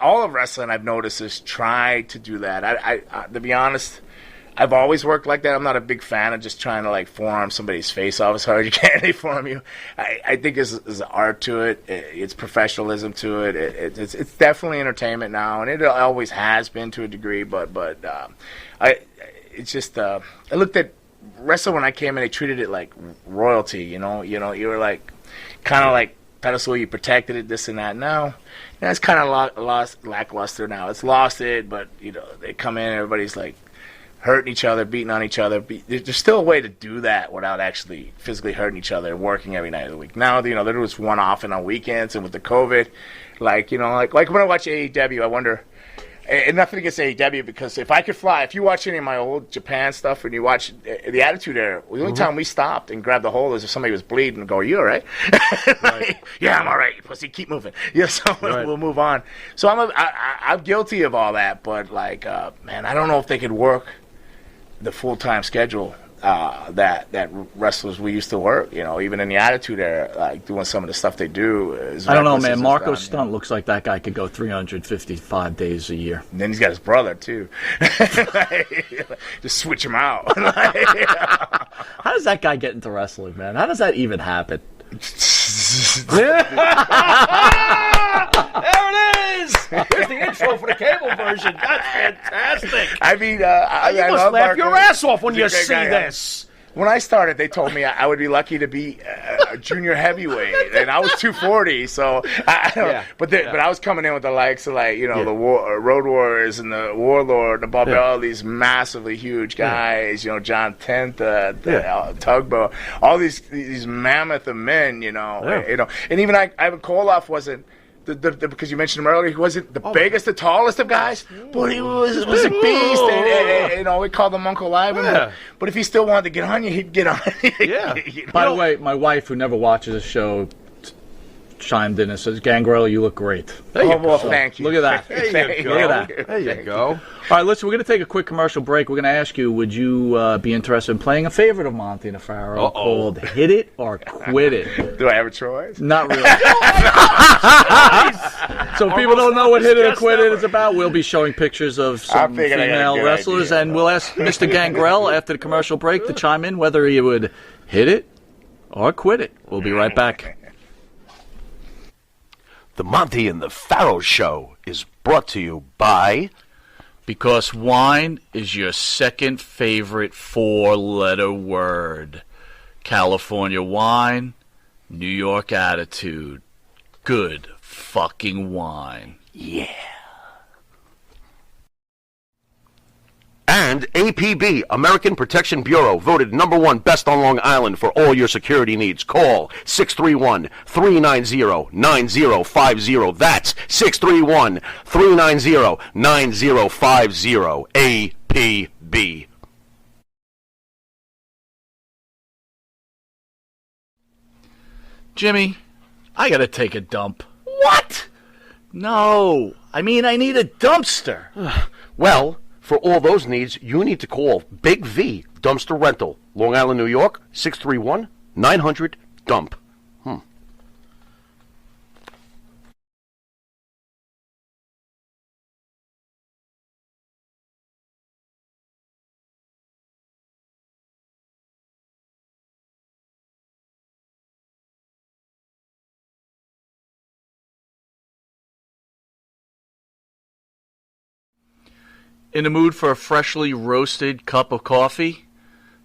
all of wrestling I've noticed is try to do that. I to be honest, I've always worked like that. I'm not a big fan of just trying to like forearm somebody's face off as hard as you can. They forearm you. I think there's an art to it. It's professionalism to it. It's definitely entertainment now, and it always has been to a degree. But it's just I looked at wrestling when I came in. They treated it like royalty. You know, you were like kind of like pedestal. You protected it, this and that. Now, it's kind of lost lackluster now. It's lost it, but you know, they come in, everybody's like hurting each other, beating on each other. There's still a way to do that without actually physically hurting each other, working every night of the week. Now, you know, there was one off and on weekends, and with the COVID, like, you know, like when I watch AEW, I wonder, and nothing against AEW, because if I could fly, if you watch any of my old Japan stuff and you watch the Attitude Era, the only time we stopped and grabbed the hold is if somebody was bleeding and go, "Are you all right?" Like, yeah, I'm all right, pussy, keep moving. Yeah, so we'll move on. So I'm guilty of all that, but like, man, I don't know if they could work the full-time schedule that wrestlers we used to work, you know, even in the Attitude Era, like doing some of the stuff they do. I don't know, man. Marco Stunt looks like that guy could go 355 days a year. And then he's got his brother, too. Just switch him out. How does that guy get into wrestling, man? How does that even happen? There it is! Here's the intro for the cable version. That's fantastic. I mean, you must laugh your ass off when you see this. When I started, they told me I would be lucky to be a junior heavyweight, and I was 240. So, but I was coming in with the likes of, like, you know, the Road Warriors and the Warlord, and above all these massively huge guys. You know, John Tenth, Tugboat, all these mammoth of men. You know, and even Ivan Koloff wasn't. Because you mentioned him earlier, he wasn't the biggest, the tallest of guys, but he was a beast. And, you know, we called him Uncle Ivan. But if he still wanted to get on you, he'd get on you. You know? By the way, my wife, who never watches the show, chimed in and says, "Gangrel, you look great." Thank you. Look at that. Look at that. There you go. All right, listen, we're going to take a quick commercial break. We're going to ask you, would you be interested in playing a favorite of Monty and the Pharaoh called Hit It or Quit It? Do I have a choice? Not really. So people don't know what Hit It or Quit It is about. We'll be showing pictures of some female wrestlers, and we'll ask Mr. Gangrel after the commercial break to chime in whether he would hit it or quit it. We'll be right back. The Monty and the Pharaoh Show is brought to you by... Because wine is your second favorite four-letter word. California wine, New York attitude. Good fucking wine. Yeah. And APB, American Protection Bureau, voted #1 best on Long Island for all your security needs. Call 631-390-9050. That's 631-390-9050. APB. Jimmy, I gotta take a dump. What? No, I mean I need a dumpster. Well, for all those needs, you need to call Big V Dumpster Rental, Long Island, New York, 631-900-DUMP. In the mood for a freshly roasted cup of coffee?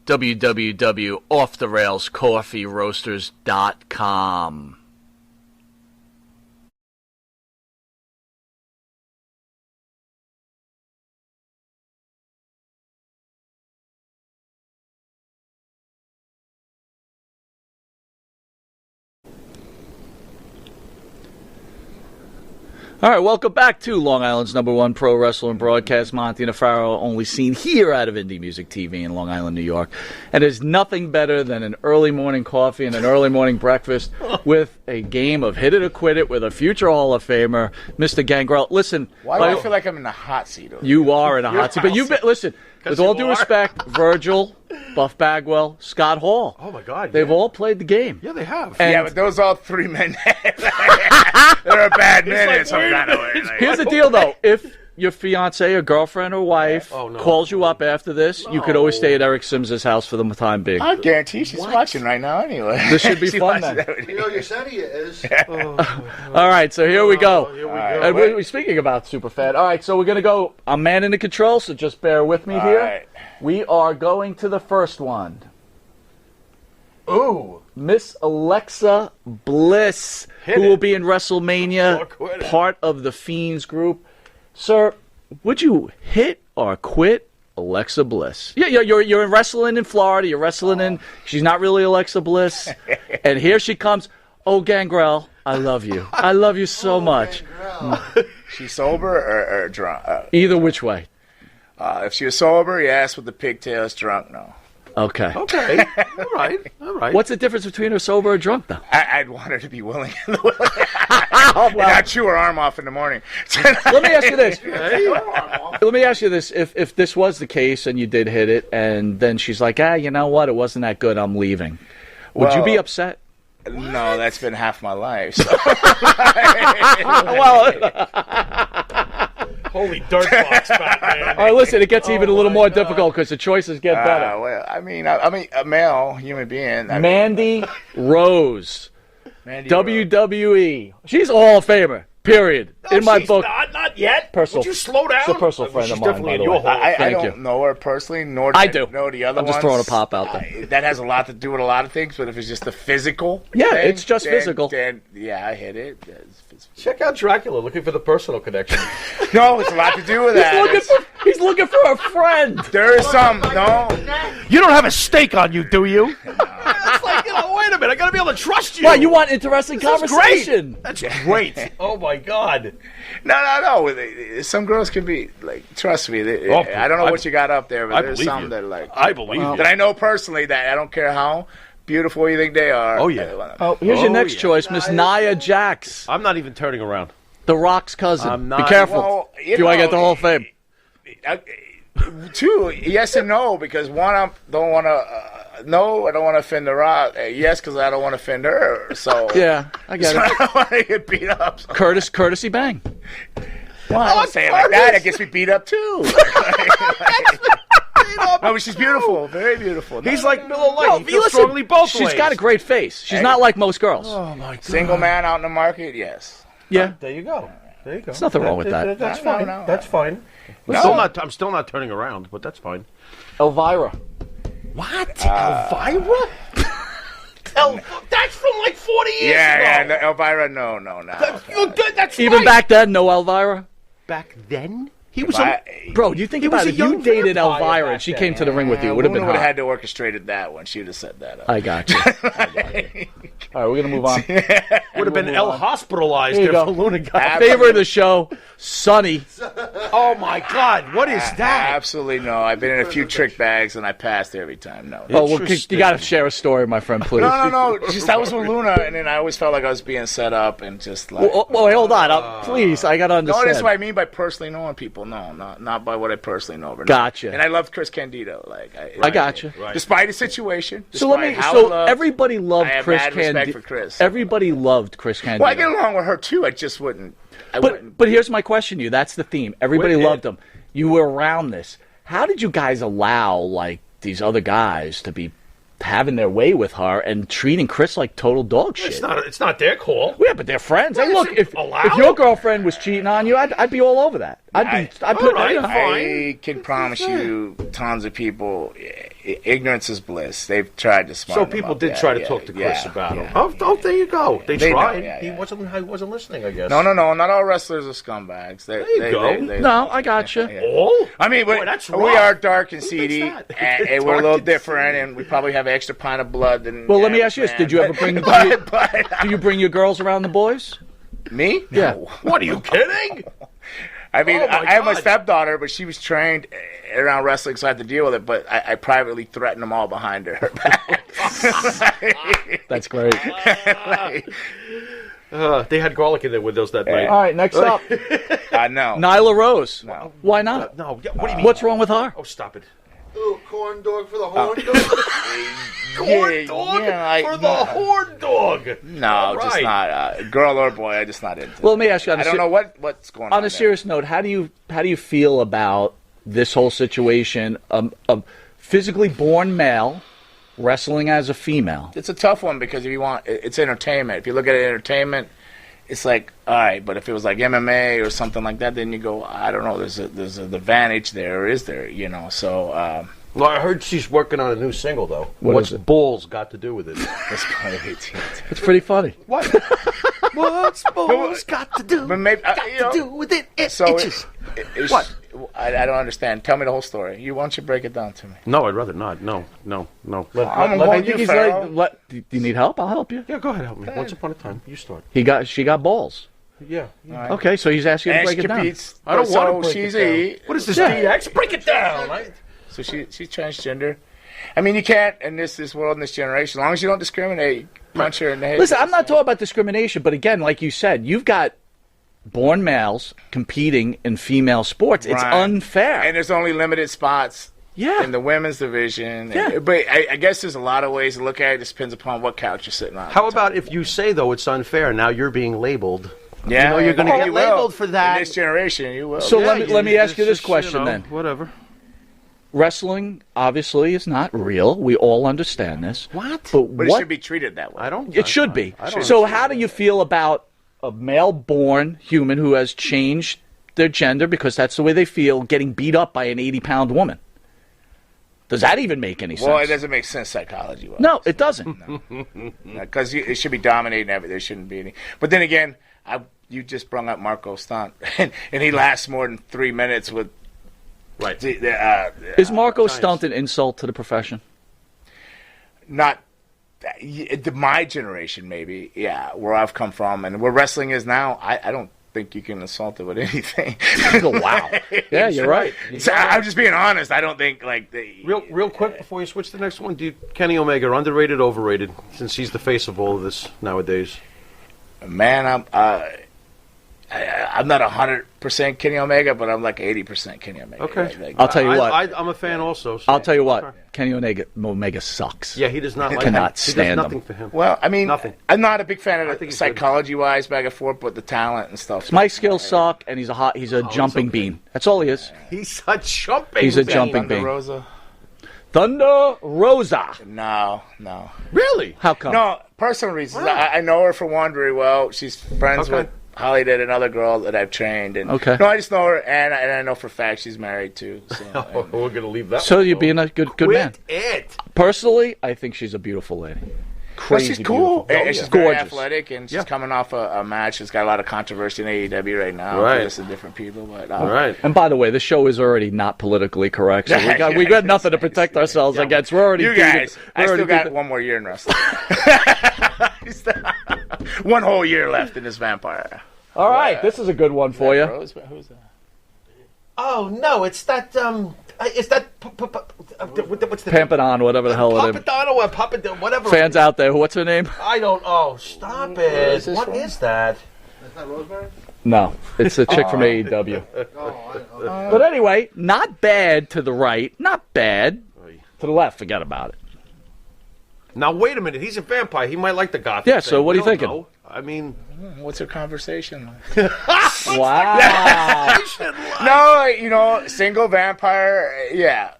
www.offtherailscoffeeroasters.com. All right, welcome back to Long Island's #1 pro wrestling broadcast. Monty Nefaro, only seen here out of Indie Music TV in Long Island, New York. And there's nothing better than an early morning coffee and an early morning breakfast with a game of Hit It or Quit It with a future Hall of Famer, Mr. Gangrel. Listen. Why do I feel like I'm in the hot seat? You are in a hot seat. But you've been, listen, with all due respect, Virgil, Buff Bagwell, Scott Hall. Oh, my God. They've all played the game. Yeah, they have. And yeah, but those all three men, they're a bad minute in some kind of way. Here's the deal, though. If your fiance or girlfriend or wife calls you up after this, you could always stay at Eric Sims' house for the time being. I guarantee she's watching right now anyway. This should be fun, then. Yesenia is. All right, so here we go. Here we go. And we're speaking about Superfad. All right, so we're going to go. I'm man in the control, so just bear with me here. Right. We are going to the first one. Ooh. Miss Alexa Bliss, who will be in WrestleMania, part of the Fiends group. Sir, would you hit or quit Alexa Bliss? Yeah, you're wrestling in Florida. You're wrestling in. She's not really Alexa Bliss, and here she comes. Oh, Gangrel, I love you. I love you so much. She's sober or drunk? Either which way. If she was sober, yes. With the pigtails, drunk, no. Okay. Okay. All right. What's the difference between her sober or drunk, though? I'd want her to be willing. And not chew her arm off in the morning. Let me ask you this. Let me ask you this. If this was the case and you did hit it, and then she's like, you know what? It wasn't that good. I'm leaving. Would you be upset? No, that's been half my life. So. Holy dirt box, Batman. All right, listen, it gets even a little more difficult because the choices get better. Well, I mean, a male human being. Mandy Rose. Mandy WWE. She's a Hall of Famer, period. No, in my she's book. Not yet. Personal. Would you slow down? She's a personal friend of mine, by the way. I don't know her personally, nor do I do. know the other I'm just ones. throwing a pop out there. That has a lot to do with a lot of things, but if it's just the physical Yeah, thing, it's just physical. Then, yeah, I hit it. Check out Dracula, looking for the personal connection. No, it's a lot to do with that. He's looking for a friend. There is some, no. You don't have a stake on you, do you? It's like, wait a minute, I gotta be able to trust you. Why, you want interesting conversation? That's great. Oh, my God. No. Some girls can be, like, trust me. I don't know what you got up there, but there's some that, like. I believe you. That I know personally that I don't care how beautiful you think they are. Oh, yeah. Here's your next choice, Miss Nia Jax. I'm not even turning around. The Rock's cousin. I'm not. Be careful. Well, if you want to get the Hall of Fame. Two, yes and no, because one, I don't want to. No, I don't want to offend the Rock. Yes, because I don't want to offend her. So yeah, I get it. I don't want to get beat up. So. Courtesy bang. Why? I don't say it like that. It gets me beat up too. No, but she's beautiful, very beautiful. He's like Miller Lite. He feels strongly both ways. She's got a great face. She's not like most girls. Oh my God. Single man out in the market, yes. Yeah. There you go. There's nothing wrong with that. That's fine. No. That's fine. I'm still not turning around, but that's fine. Elvira. What? Elvira? That's from like 40 years ago. Yeah, no, Elvira, no. That's Even right. back then, no Elvira. Back then, he was Bro, do you think He about was it? a If you young dated vampire Elvira back and she then. came to the ring with you, it would have been would have hot. had to orchestrated that one. She would have said that. I got you. All right, we're gonna move on. would have been hospitalized Here you if go. Luna got. Favorite of the show, Sonny. Oh my God, what is that? Absolutely no. I've been in a few trick bags and I passed every time. No. Oh, well, you Interesting. got to share a story, my friend, please. No. Just that was with Luna, and then I always felt like I was being set up and just like. Well, wait, hold on. Please, I got to No, understand. that's what I mean by personally knowing people. No, not by what I personally know. But Gotcha. And I loved Chris Candido. Like I gotcha. Right. Despite the situation. So let me. despite how So I loved, everybody loved I have Chris mad respect Candido. for Chris. Everybody loved Chris Candido. Well, I get along with her too. I just wouldn't. But here's my question to you. That's the theme. Everybody loved him. You were around this. How did you guys allow like these other guys to be having their way with her and treating Chris like total dog shit? It's not their call. Yeah, but they're friends. Hey, look, if allowed? your girlfriend was cheating on you, I'd be all over that. I'd put right, you know, I can promise you, tons of people, ignorance is bliss. They've tried to smarten So people him up. did try to talk to Chris about him. Oh, there you go. They They know, tried. yeah, He yeah. wasn't listening, I guess. No. Not all wrestlers are scumbags. There you go. No, I gotcha. All? I mean, Boy, that's we rough. are dark and seedy, that? and we're a Dark little and different, and we probably have an extra pint of blood than. Well, let me ask you this: did you ever bring? But Do you bring your girls around the boys? Me? Yeah. No. What, are you kidding? I mean, Oh, my I have my God. stepdaughter, but she was trained around wrestling, so I had to deal with it. But I privately threatened them all behind her. That's great. They had garlic in their windows that night. All right, next up, No. Nyla Rose. No. Why not? No, yeah, what do you mean? What's wrong with her? Oh, stop it. Ooh, corn dog for the horn dog. Corn dog for the horn dog. No, All just right. not. Girl or boy, I'm just not into Well, let me ask you. I don't know what's going on. On a there. serious note, how do you feel about this whole situation of physically born male wrestling as a female? It's a tough one because if you want, it's entertainment. If you look at it, entertainment, it's like, all right, but if it was like MMA or something like that, then you go, I don't know, there's an advantage there, or is there, you know? So, Well, I heard she's working on a new single, though. What What's is it? balls got to do with it? that's probably It's pretty funny. What? What's balls got to do? But maybe with it? so itches. what? I don't understand. Tell me the whole story. Why don't you break it down to me? No, I'd rather not. No. I'm I going think you, he's Pharaoh. like, do you need help? I'll help you. Yeah, go ahead, help me. Once upon a time, you start. She got balls. Yeah. Okay, so he's asking you to And break she it down. competes. I don't so want to break she's it down. What is this, Yeah. DX? Break it down. So she's transgender. I mean, you can't in this world, in this generation, as long as you don't discriminate, punch her in the head. Listen, I'm not talking about discrimination, but again, like you said, you've got born males competing in female sports. It's Right. unfair. And there's only limited spots Yeah. in the women's division. Yeah. But I guess there's a lot of ways to look at it. It just depends upon what couch you're sitting on. How about if you say, though, it's unfair, now you're being labeled. Yeah, You know you're going to get you will. labeled for that. In this generation, you will. So Yeah. let me ask you this It's just, question then. Whatever. Wrestling obviously is not real. We all understand this. What? But But what it should be treated that way. I don't. it should be. I don't So how do you feel about a male-born human who has changed their gender because that's the way they feel, getting beat up by an 80-pound woman? Does that even make any sense? Well, it doesn't make sense psychology-wise. No, it doesn't. Because it should be dominating everything. There shouldn't be any. But then again, you just brung up Marco Stunt, and he lasts more than 3 minutes with. Right. Is Marco Stunt an insult to the profession? Not my generation, maybe. Yeah, where I've come from and where wrestling is now, I don't think you can insult it with anything. Oh, wow. Yeah, you're right. So I'm just being honest. I don't think like Real quick before you switch to the next one, do you, Kenny Omega underrated, overrated? Since he's the face of all of this nowadays. Man, I'm not 100% Kenny Omega, but I'm like 80% Kenny Omega. Okay. Right? Like, I'll tell you what. I'm a fan also. So. I'll tell you what. Okay. Kenny Omega sucks. Yeah, he does not like cannot him. stand he does him. nothing for him. well, I mean, Nothing. I'm not a big fan of I it think he's psychology-wise, back and forth, but the talent and stuff. My skills suck, and he's a jumping bean. That's all he is. He's a jumping. He's a bean. jumping Thunder bean. Rosa? Thunder Rosa. No. Really? How come? No, personal reasons. I know her for one very well. She's friends Okay. with Holly, did another girl that I've trained. And, Okay. No, I just know her, and I know for a fact she's married too. So, We're gonna leave that. So one you're alone. being a good man. Quit it. Personally, I think she's a beautiful lady. But Crazy she's cool. beautiful. And she's very Gorgeous. athletic, and she's Yeah. coming off a match. She's got a lot of controversy in AEW right now. Right. There's some different people, but All right. And by the way, the show is already not politically correct, so we got nothing to protect ourselves against. We're already you beating- guys, we're I still already got beating- one more year in wrestling. One whole year left in this vampire. All right, this is a good one for you. Rose? Who's that? Oh no, it's that. Is that what's the Pampadon, whatever the hell it is. Papadano or Papa? Whatever. Fans out there, what's her name? I don't. Oh, stop it! What is that? That's not Rosemary? No, it's a chick from AEW. But anyway, not bad to the right, not bad to the left. Forget about it. Now wait a minute. He's a vampire. He might like the gothic. Yeah, so thing. what are you We don't thinking? know. I mean, What's her conversation like? Wow. No, single vampire. Yeah.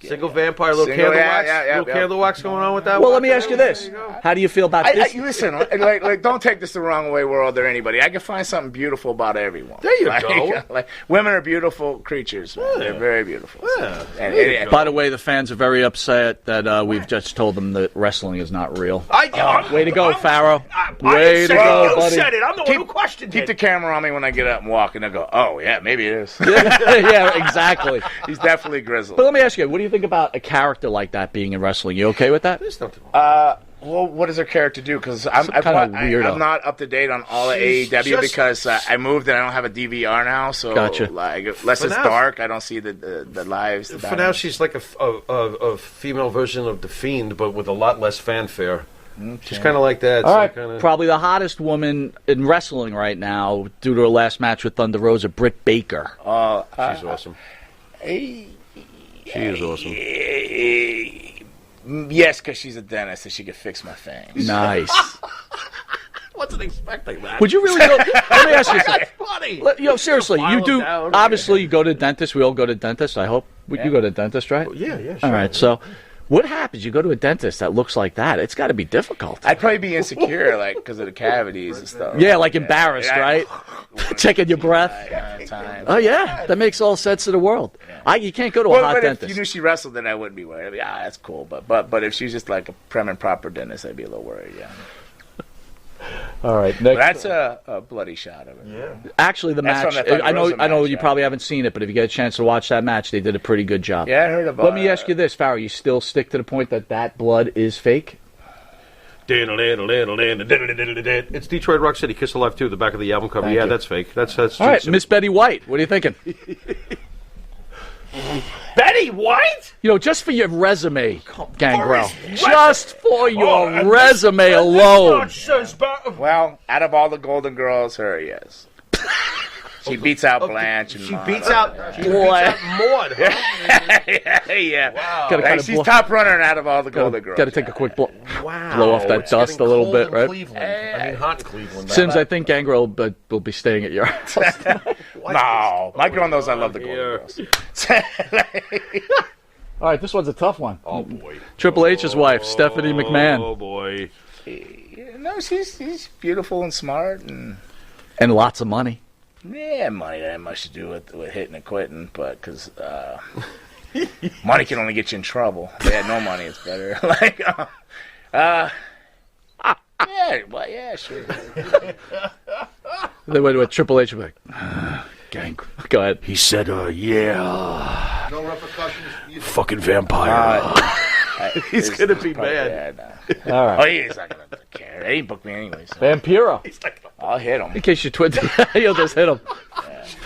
single vampire, little Single, candle yeah, wax, yeah, little yeah. candle wax going on with that. Well, one? let me ask you this: how do you feel about this? Listen, like, don't take this the wrong way, world or anybody. I can find something beautiful about everyone. There you go. Like women are beautiful creatures. Man. They're very beautiful. Yeah. And By the way, the fans are very upset that we've just told them that wrestling is not real. Way to go, Pharaoh. Way to go, You buddy. said it. I'm the one who questioned keep it. the camera on me when I get up and walk, and they'll go, "Oh yeah, maybe it is." Yeah, exactly. He's definitely grizzled. But let me ask you, what do you think about a character like that being in wrestling? You okay with that? There's nothing wrong. Well, what does her character do? Because Some kinda weirdo. I'm not up to date on all of AEW because I moved and I don't have a DVR now. So, Gotcha. like, unless it's dark, I don't see the lives. For now, she's like a female version of the Fiend, but with a lot less fanfare. Okay. She's kind of like that. All right, kinda... probably the hottest woman in wrestling right now, due to her last match with Thunder Rosa, Britt Baker. She's awesome. She is awesome. Yes, because she's a dentist and she could fix my fangs. Nice. Wasn't expecting that. Would you really go? Let me ask you something. Funny. Seriously, you do. Down. Obviously, you go to dentist. We all go to dentist. I hope you go to dentist, right? Yeah, sure. All right, so. What happens? You go to a dentist that looks like that. It's got to be difficult. I'd probably be insecure, like, because of the cavities and stuff. Yeah, like embarrassed, right? Checking your breath. Oh, yeah. That makes all sense in the world. You can't go to a hot dentist. If you knew she wrestled, then I wouldn't be worried. I'd be, that's cool. But if she's just like a prim and proper dentist, I'd be a little worried, yeah. All right, next. That's a bloody shot of it. Yeah. Actually, the match. I know you probably haven't seen it, but if you get a chance to watch that match, they did a pretty good job. Yeah, I heard about it. Let me ask you this, Farrah. You still stick to the point that blood is fake? It's Detroit Rock City, Kiss Alive 2, the back of the album cover. Thank you. That's fake. That's all right, Miss Betty White. What are you thinking? Betty White? Just for your resume, Gangrel. Just for your resume alone. Well, out of all the Golden Girls, her, yes. She beats out Blanche. And she beats out Maud, huh? yeah. Wow. She's top runner out of all the Golden Girls. Got to take a quick blow Wow. off that dust a little bit, right? Cleveland. I mean, hot in Cleveland. Sims, I think Gangrel will be staying at your house. No, my girl knows I love the Golden Girls. All right, this one's a tough one. Oh, boy. Triple H's wife, Stephanie McMahon. Oh, boy. No, she's beautiful and smart. And lots of money. Yeah, money that much to do with hitting and quitting, but because money can only get you in trouble. If they had no money, it's better. Yeah, sure. They went with Triple H. Like, gang, go ahead. He said, yeah. No repercussions. Fucking vampire. He's going to be mad. All right. Oh, he's not going to care. They ain't booked me anyway. So. Vampiro. I'll hit him. In case you twit, you'll just hit him.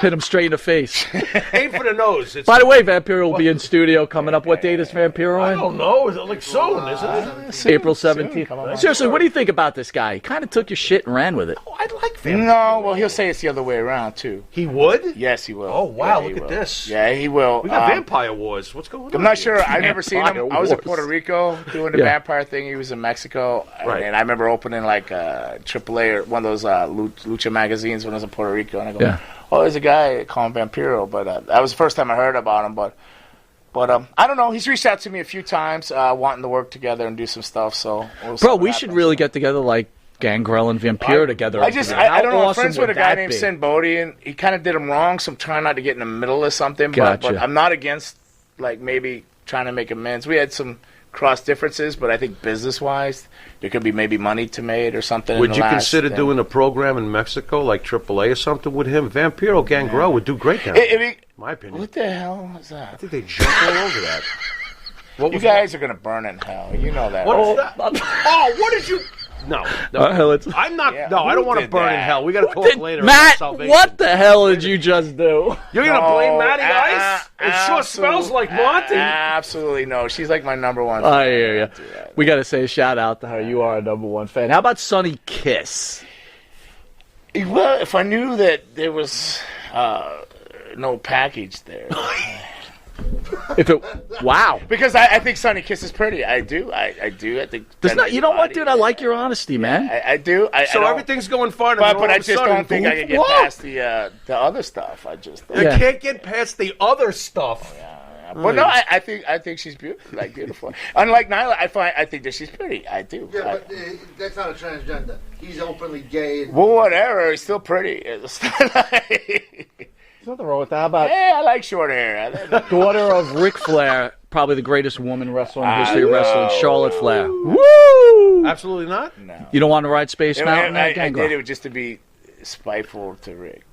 Hit him straight in the face. Aim for the nose. By the way, Vampiro will be in studio coming up. What date is Vampiro I in? don't know. Is it like soon, isn't it? April 17th. Seriously, what do you think about this guy? He kind of took your shit and ran with it. Oh, I like Vampiro. No, well, he'll say it's the other way around, too. He would? Yes, he will. Oh, wow, yeah, look at this. Yeah, he will. We got Vampire Wars. What's going on? I'm not sure. I've never seen him. Vampire I was in Wars. Puerto Rico doing the vampire thing. He was in Mexico. Right. And I remember opening like AAA or one of those Lucha magazines when I was in Puerto Rico. And I go, oh, there's a guy called Vampiro. But that was the first time I heard about him. But I don't know. He's reached out to me a few times wanting to work together and do some stuff. So, Bro, we should really get together like Gangrel and Vampiro together. I don't know. I'm friends with a guy named Sin Bodhi, and he kind of did him wrong, so I'm trying not to get in the middle of something. Gotcha. But I'm not against, like, maybe trying to make amends. We had some cross differences, but I think business-wise, there could be maybe money to made or something. Would you consider doing a program in Mexico, like AAA or something with him? Vampiro Gangrel would do great down there, my opinion. What the hell is that? I think they jump all over that. You guys are going to burn in hell. You know that. What is that? Oh, what did you... No. I'm not. Yeah, no, I don't want to burn in hell. We got to talk later. Matt, about salvation. what the hell did you just do? You're gonna blame Matty Ice? It sure smells like Monty. Absolutely no. She's like my number one. I hear you. We got to say a shout out to her. You are a number one fan. How about Sonny Kiss? Well, if I knew that there was no package there. Wow. Because I think Sonny Kiss is pretty. I do. I do. I think. You know what, dude? I like your honesty, man. I do. So everything's going fine. But I just don't think I can get past the other stuff. I just. You can't get past the other stuff. Well, no, I think she's beautiful. Like beautiful. Unlike Nyla, I think that she's pretty. I do. Yeah, but that's not a transgender. He's openly gay. Well, whatever. He's still pretty. There's nothing wrong with that. How about I like short hair. daughter of Ric Flair, probably the greatest woman wrestler in the history of wrestling, Charlotte Flair. Woo! Absolutely not. No. You don't want to ride Space Mountain? I did it just to be spiteful to Rick.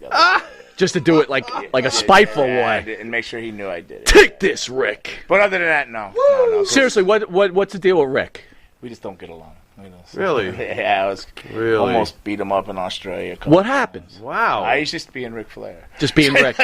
Just to do it like a spiteful way. And make sure he knew I did it. Take this, Rick. But other than that, no. Seriously, what's the deal with Rick? We just don't get along. You know, so, Really? Yeah, I was Really? almost beat him up in Australia. What happened? Wow. I used to just being Ric Flair. Just being Rick.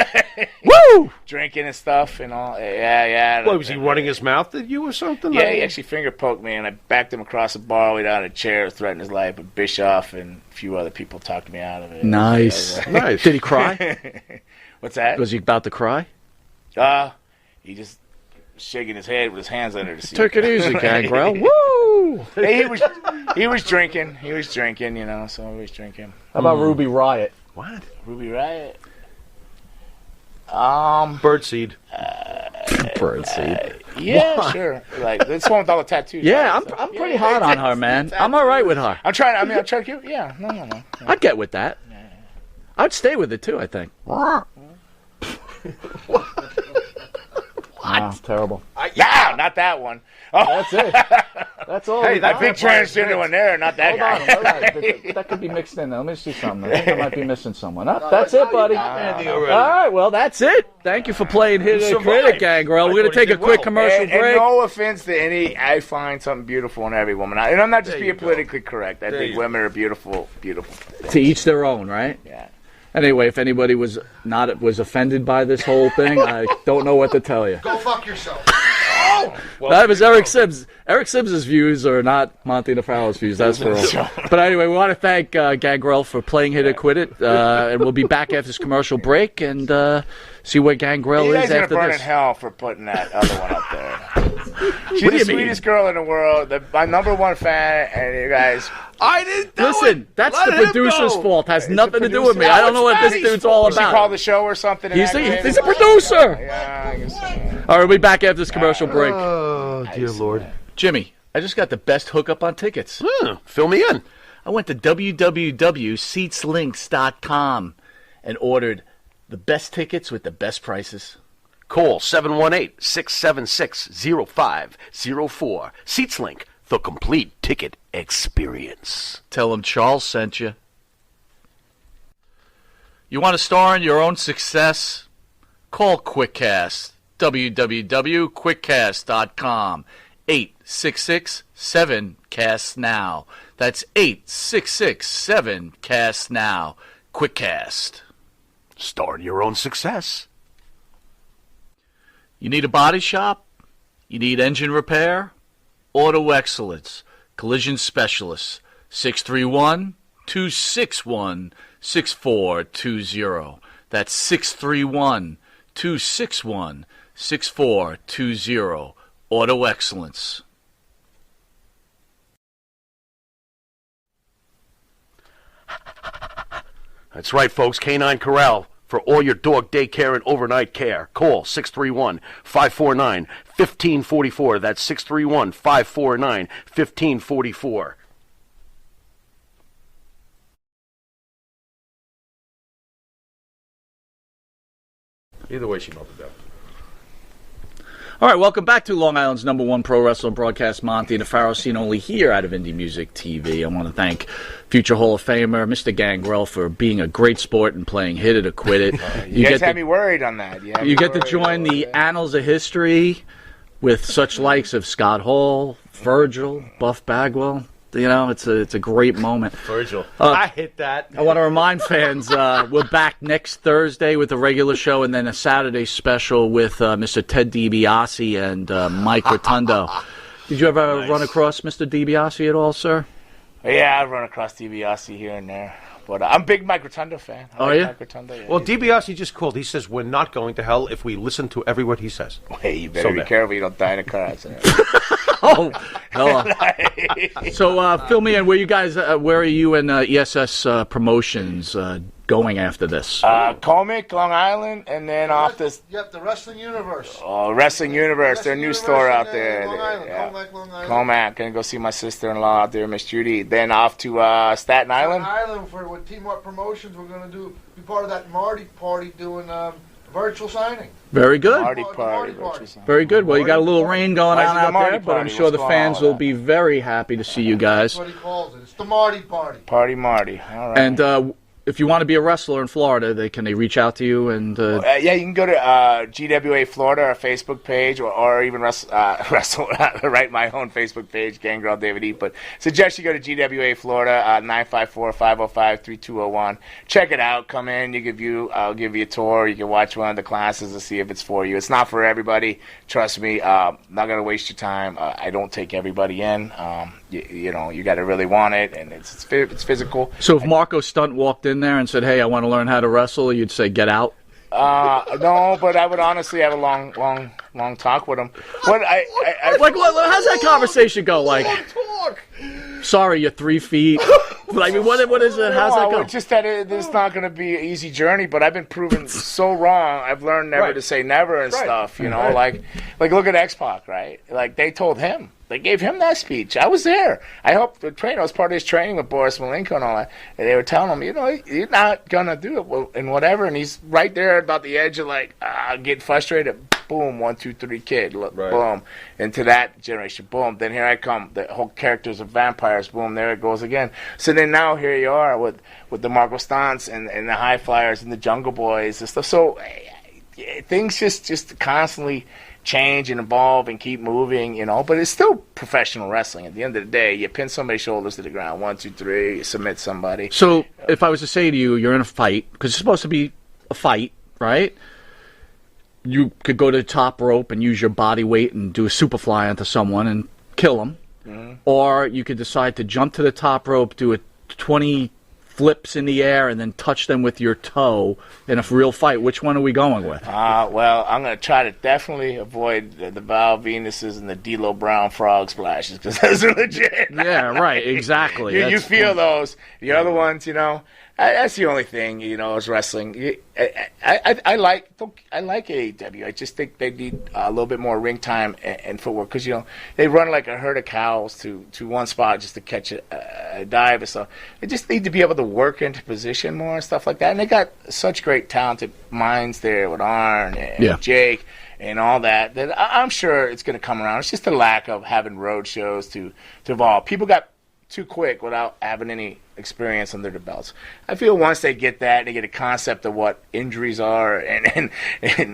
Woo! Drinking and stuff and all. Yeah. What, was he running his mouth at you or something? Yeah, he actually finger poked me, and I backed him across the bar, way down a chair, threatened his life. But Bischoff and a few other people talked me out of it. Nice. Nice. Did he cry? What's that? Was he about to cry? He just shaking his head with his hands under the seat. Took it easy, Gangrel. Woo! Hey, he was drinking. He was drinking, you know, so he was drinking. How about Ruby Riot? What? Ruby Riot. Birdseed. Birdseed. Yeah, Why? sure. Like this one with all the tattoos. Yeah, right? I'm pretty hot on her, man. I'm all right with her. I'm trying to keep. Yeah, no. Yeah. I'd get with that. I'd stay with it too, I think. Wow, terrible. Yeah, not that one. Oh, That's it. That's all. Hey, we that got. big transgender one there, not that Hold guy. on, hold on. That could be mixed in there. Let me see something. I think I might be missing someone. That's it, buddy. All right, well, that's it. Thank you for playing Hit It or Quit It, Gangrel. We're going to take a quick commercial And break. no offense to any, I find something beautiful in every woman. And I'm not just There being you go. politically correct. I There think you women are beautiful, beautiful. To each their own, right? Yeah. Anyway, if anybody was offended by this whole thing, I don't know what to tell you. Go fuck yourself. That was Eric Sims. Eric Sims' views are not Monty DeFaro's views, that's for all. But anyway, we want to thank Gangrel for playing Hit It, Quit It. And we'll be back after this commercial break and see where Gangrel You guys is are going to after burn in this. hell for putting that other one up there. She's What do the you mean? sweetest girl in the world. My number one fan, and you guys... I didn't do Listen, that's Let the him producer's go. fault. Has It's nothing the to do with me. producer. I don't know what this dude's all Does she call about. the show or something? in He's that a game? producer. Yeah, I guess so. All right, we'll be back after this commercial break. Oh, dear Lord. Jimmy, I just got the best hookup on tickets. Fill me in. I went to www.seatslinks.com and ordered the best tickets with the best prices. Call 718-676-0504. SeatsLink, the complete ticket experience. Tell them Charles sent you. You want to star in your own success? Call QuickCast. www.quickcast.com. 866-7-CAST-NOW. That's 866-7-CAST-NOW. QuickCast. Star in your own success. You need a body shop? You need engine repair? Auto Excellence. Collision Specialists. 631-261-6420. That's 631-261-6420. Auto Excellence. That's right, folks. Canine Corral for all your dog daycare and overnight care. Call 631-549-1544. That's 631-549-1544. Either way, she melted down. All right, welcome back to Long Island's number one pro wrestling broadcast, Monty DeFaro, seen only here out of Indie Music TV. I want to thank future Hall of Famer Mr. Gangrel for being a great sport and playing Hit It or Quit It. You guys had me worried on that. You get to join the annals of history with such likes of Scott Hall, Virgil, Buff Bagwell. You know, it's a great moment. Virgil. I hit that. I want to remind fans we're back next Thursday with a regular show and then a Saturday special with Mr. Ted DiBiase and Mike Rotundo. Did you ever run across Mr. DiBiase at all, sir? Yeah, I run across DiBiase here and there. But I'm a big Mike Rotundo fan. I like you? Mike Rotundo, yeah. Well, DiBiase just called. He says we're not going to hell if we listen to every word he says. Hey, you better be careful you don't die in a car accident. Oh, hell. So fill me in. Where you guys? Where are you and ESS Promotions going after this? Comic, Long Island, and then off this Yep, the Wrestling Universe. Wrestling Universe, their new Wrestling store Universe out in, there. Long Island, Yeah. Comac, Long Island. Comac, gonna go see my sister-in-law out there, Miss Judy. Then off to Staten Island. Island for with Team Up Promotions. We're going to be part of that Marty party doing virtual signing. Very good. Marty Marty party. party. Very good. Well, you got a little rain going Why is on it the out Marty there, but I'm party? sure What's the going fans on will with be very happy to see you guys. That's what he calls it. It's the Marty party. Party Marty. All right. And if you want to be a wrestler in Florida, can they reach out to you? And yeah, you can go to GWA Florida, our Facebook page, or even write my own Facebook page, Gangrel David E. But suggest you go to GWA Florida, 954-505-3201. Check it out. Come in. I'll give you a tour. You can watch one of the classes and see if it's for you. It's not for everybody. Trust me. Not going to waste your time. I don't take everybody in. You got to really want it, and it's physical. So if Marco Stunt walked in there and said, "Hey, I want to learn how to wrestle," you'd say, "Get out"? No, but I would honestly have a long talk with him. But how's that conversation go? Like, sorry, you're 3 feet. I mean, what is it? How's that go? It's just that it's not going to be an easy journey. But I've been proven so wrong. I've learned never to say never and stuff. Like look at X-Pac, right? Like they told him. They gave him that speech. I was there. I helped train. I was part of his training with Boris Malenko and all that. And they were telling him, you're not going to do it and whatever. And he's right there about the edge of getting frustrated. Boom, 1, 2, 3, kid. Boom. Into that generation. Boom. Then here I come. The whole characters of vampires. Boom. There it goes again. So then now here you are with the Marco Stunts and the High Flyers and the Jungle Boys and stuff. So things just constantly change and evolve and keep moving, but it's still professional wrestling. At the end of the day, you pin somebody's shoulders to the ground, 1, 2, 3, you submit somebody. So if I was to say to you, you're in a fight, because it's supposed to be a fight, right? You could go to the top rope and use your body weight and do a superfly onto someone and kill them. Mm-hmm. Or you could decide to jump to the top rope, do a 20 flips in the air, and then touch them with your toe in a real fight. Which one are we going with? Well, I'm going to try to definitely avoid the Val Venuses and the D'Lo Brown frog splashes, because those are legit. Yeah, right, exactly. You feel those. The other ones, that's the only thing, is wrestling. I like AEW. I just think they need a little bit more ring time and footwork, because they run like a herd of cows to one spot just to catch a dive and stuff. They just need to be able to work into position more and stuff like that. And they got such great talented minds there with Arn and Jake and all that I'm sure it's going to come around. It's just a lack of having road shows to evolve. People got too quick without having any experience under the belts. I feel once they get that, they get a concept of what injuries are and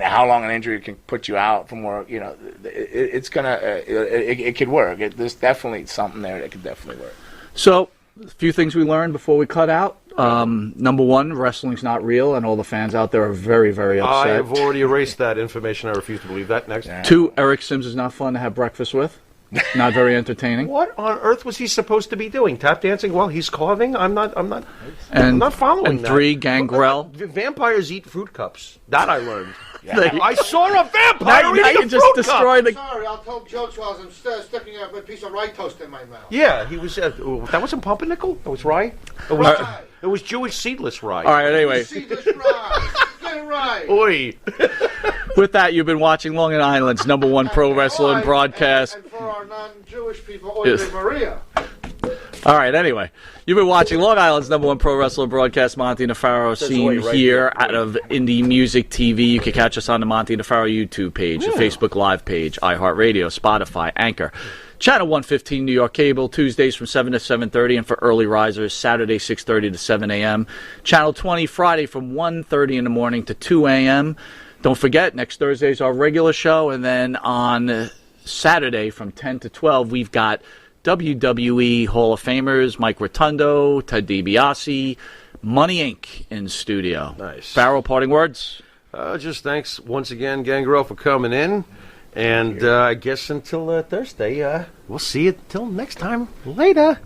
how long an injury can put you out from work. It's gonna it could work. There's definitely something there that could definitely work. So, a few things we learned before we cut out. Number one, wrestling's not real, and all the fans out there are very, very upset. I have already erased that information. I refuse to believe that. Next. 2, Eric Sims is not fun to have breakfast with. Not very entertaining. What on earth was he supposed to be doing? Tap dancing while he's carving? I'm not following and that. 3, Gangrel. Vampires eat fruit cups. That I learned. I saw a vampire now eating you just destroyed the. Sorry, I'll tell jokes while I'm sticking a piece of rye toast in my mouth. Yeah, he was. That wasn't pumpernickel. That was rye. It was Jewish seedless rye. All right. Anyway. Seedless rye. Get it right. Oi. With that, you've been watching Long Island's #1 pro wrestling broadcast. And for our non-Jewish people, Oy Maria. All right, anyway. You've been watching Long Island's #1 pro wrestling broadcast, Monty Nefaro, seen here out of Indie Music TV. You can catch us on the Monty Nefaro YouTube page, the Facebook Live page, iHeartRadio, Spotify, Anchor. Channel 115 New York Cable, Tuesdays from 7 to 7:30, and for early risers, Saturday 6:30 to 7 a.m. Channel 20 Friday from 1:30 in the morning to 2 a.m. Don't forget, next Thursday is our regular show, and then on Saturday from 10 to 12, we've got WWE Hall of Famers, Mike Rotundo, Ted DiBiase, Money Inc. in studio. Nice. Farrell, parting words? Just thanks once again, Gangrel, for coming in. And I guess until Thursday, we'll see you till next time. Later.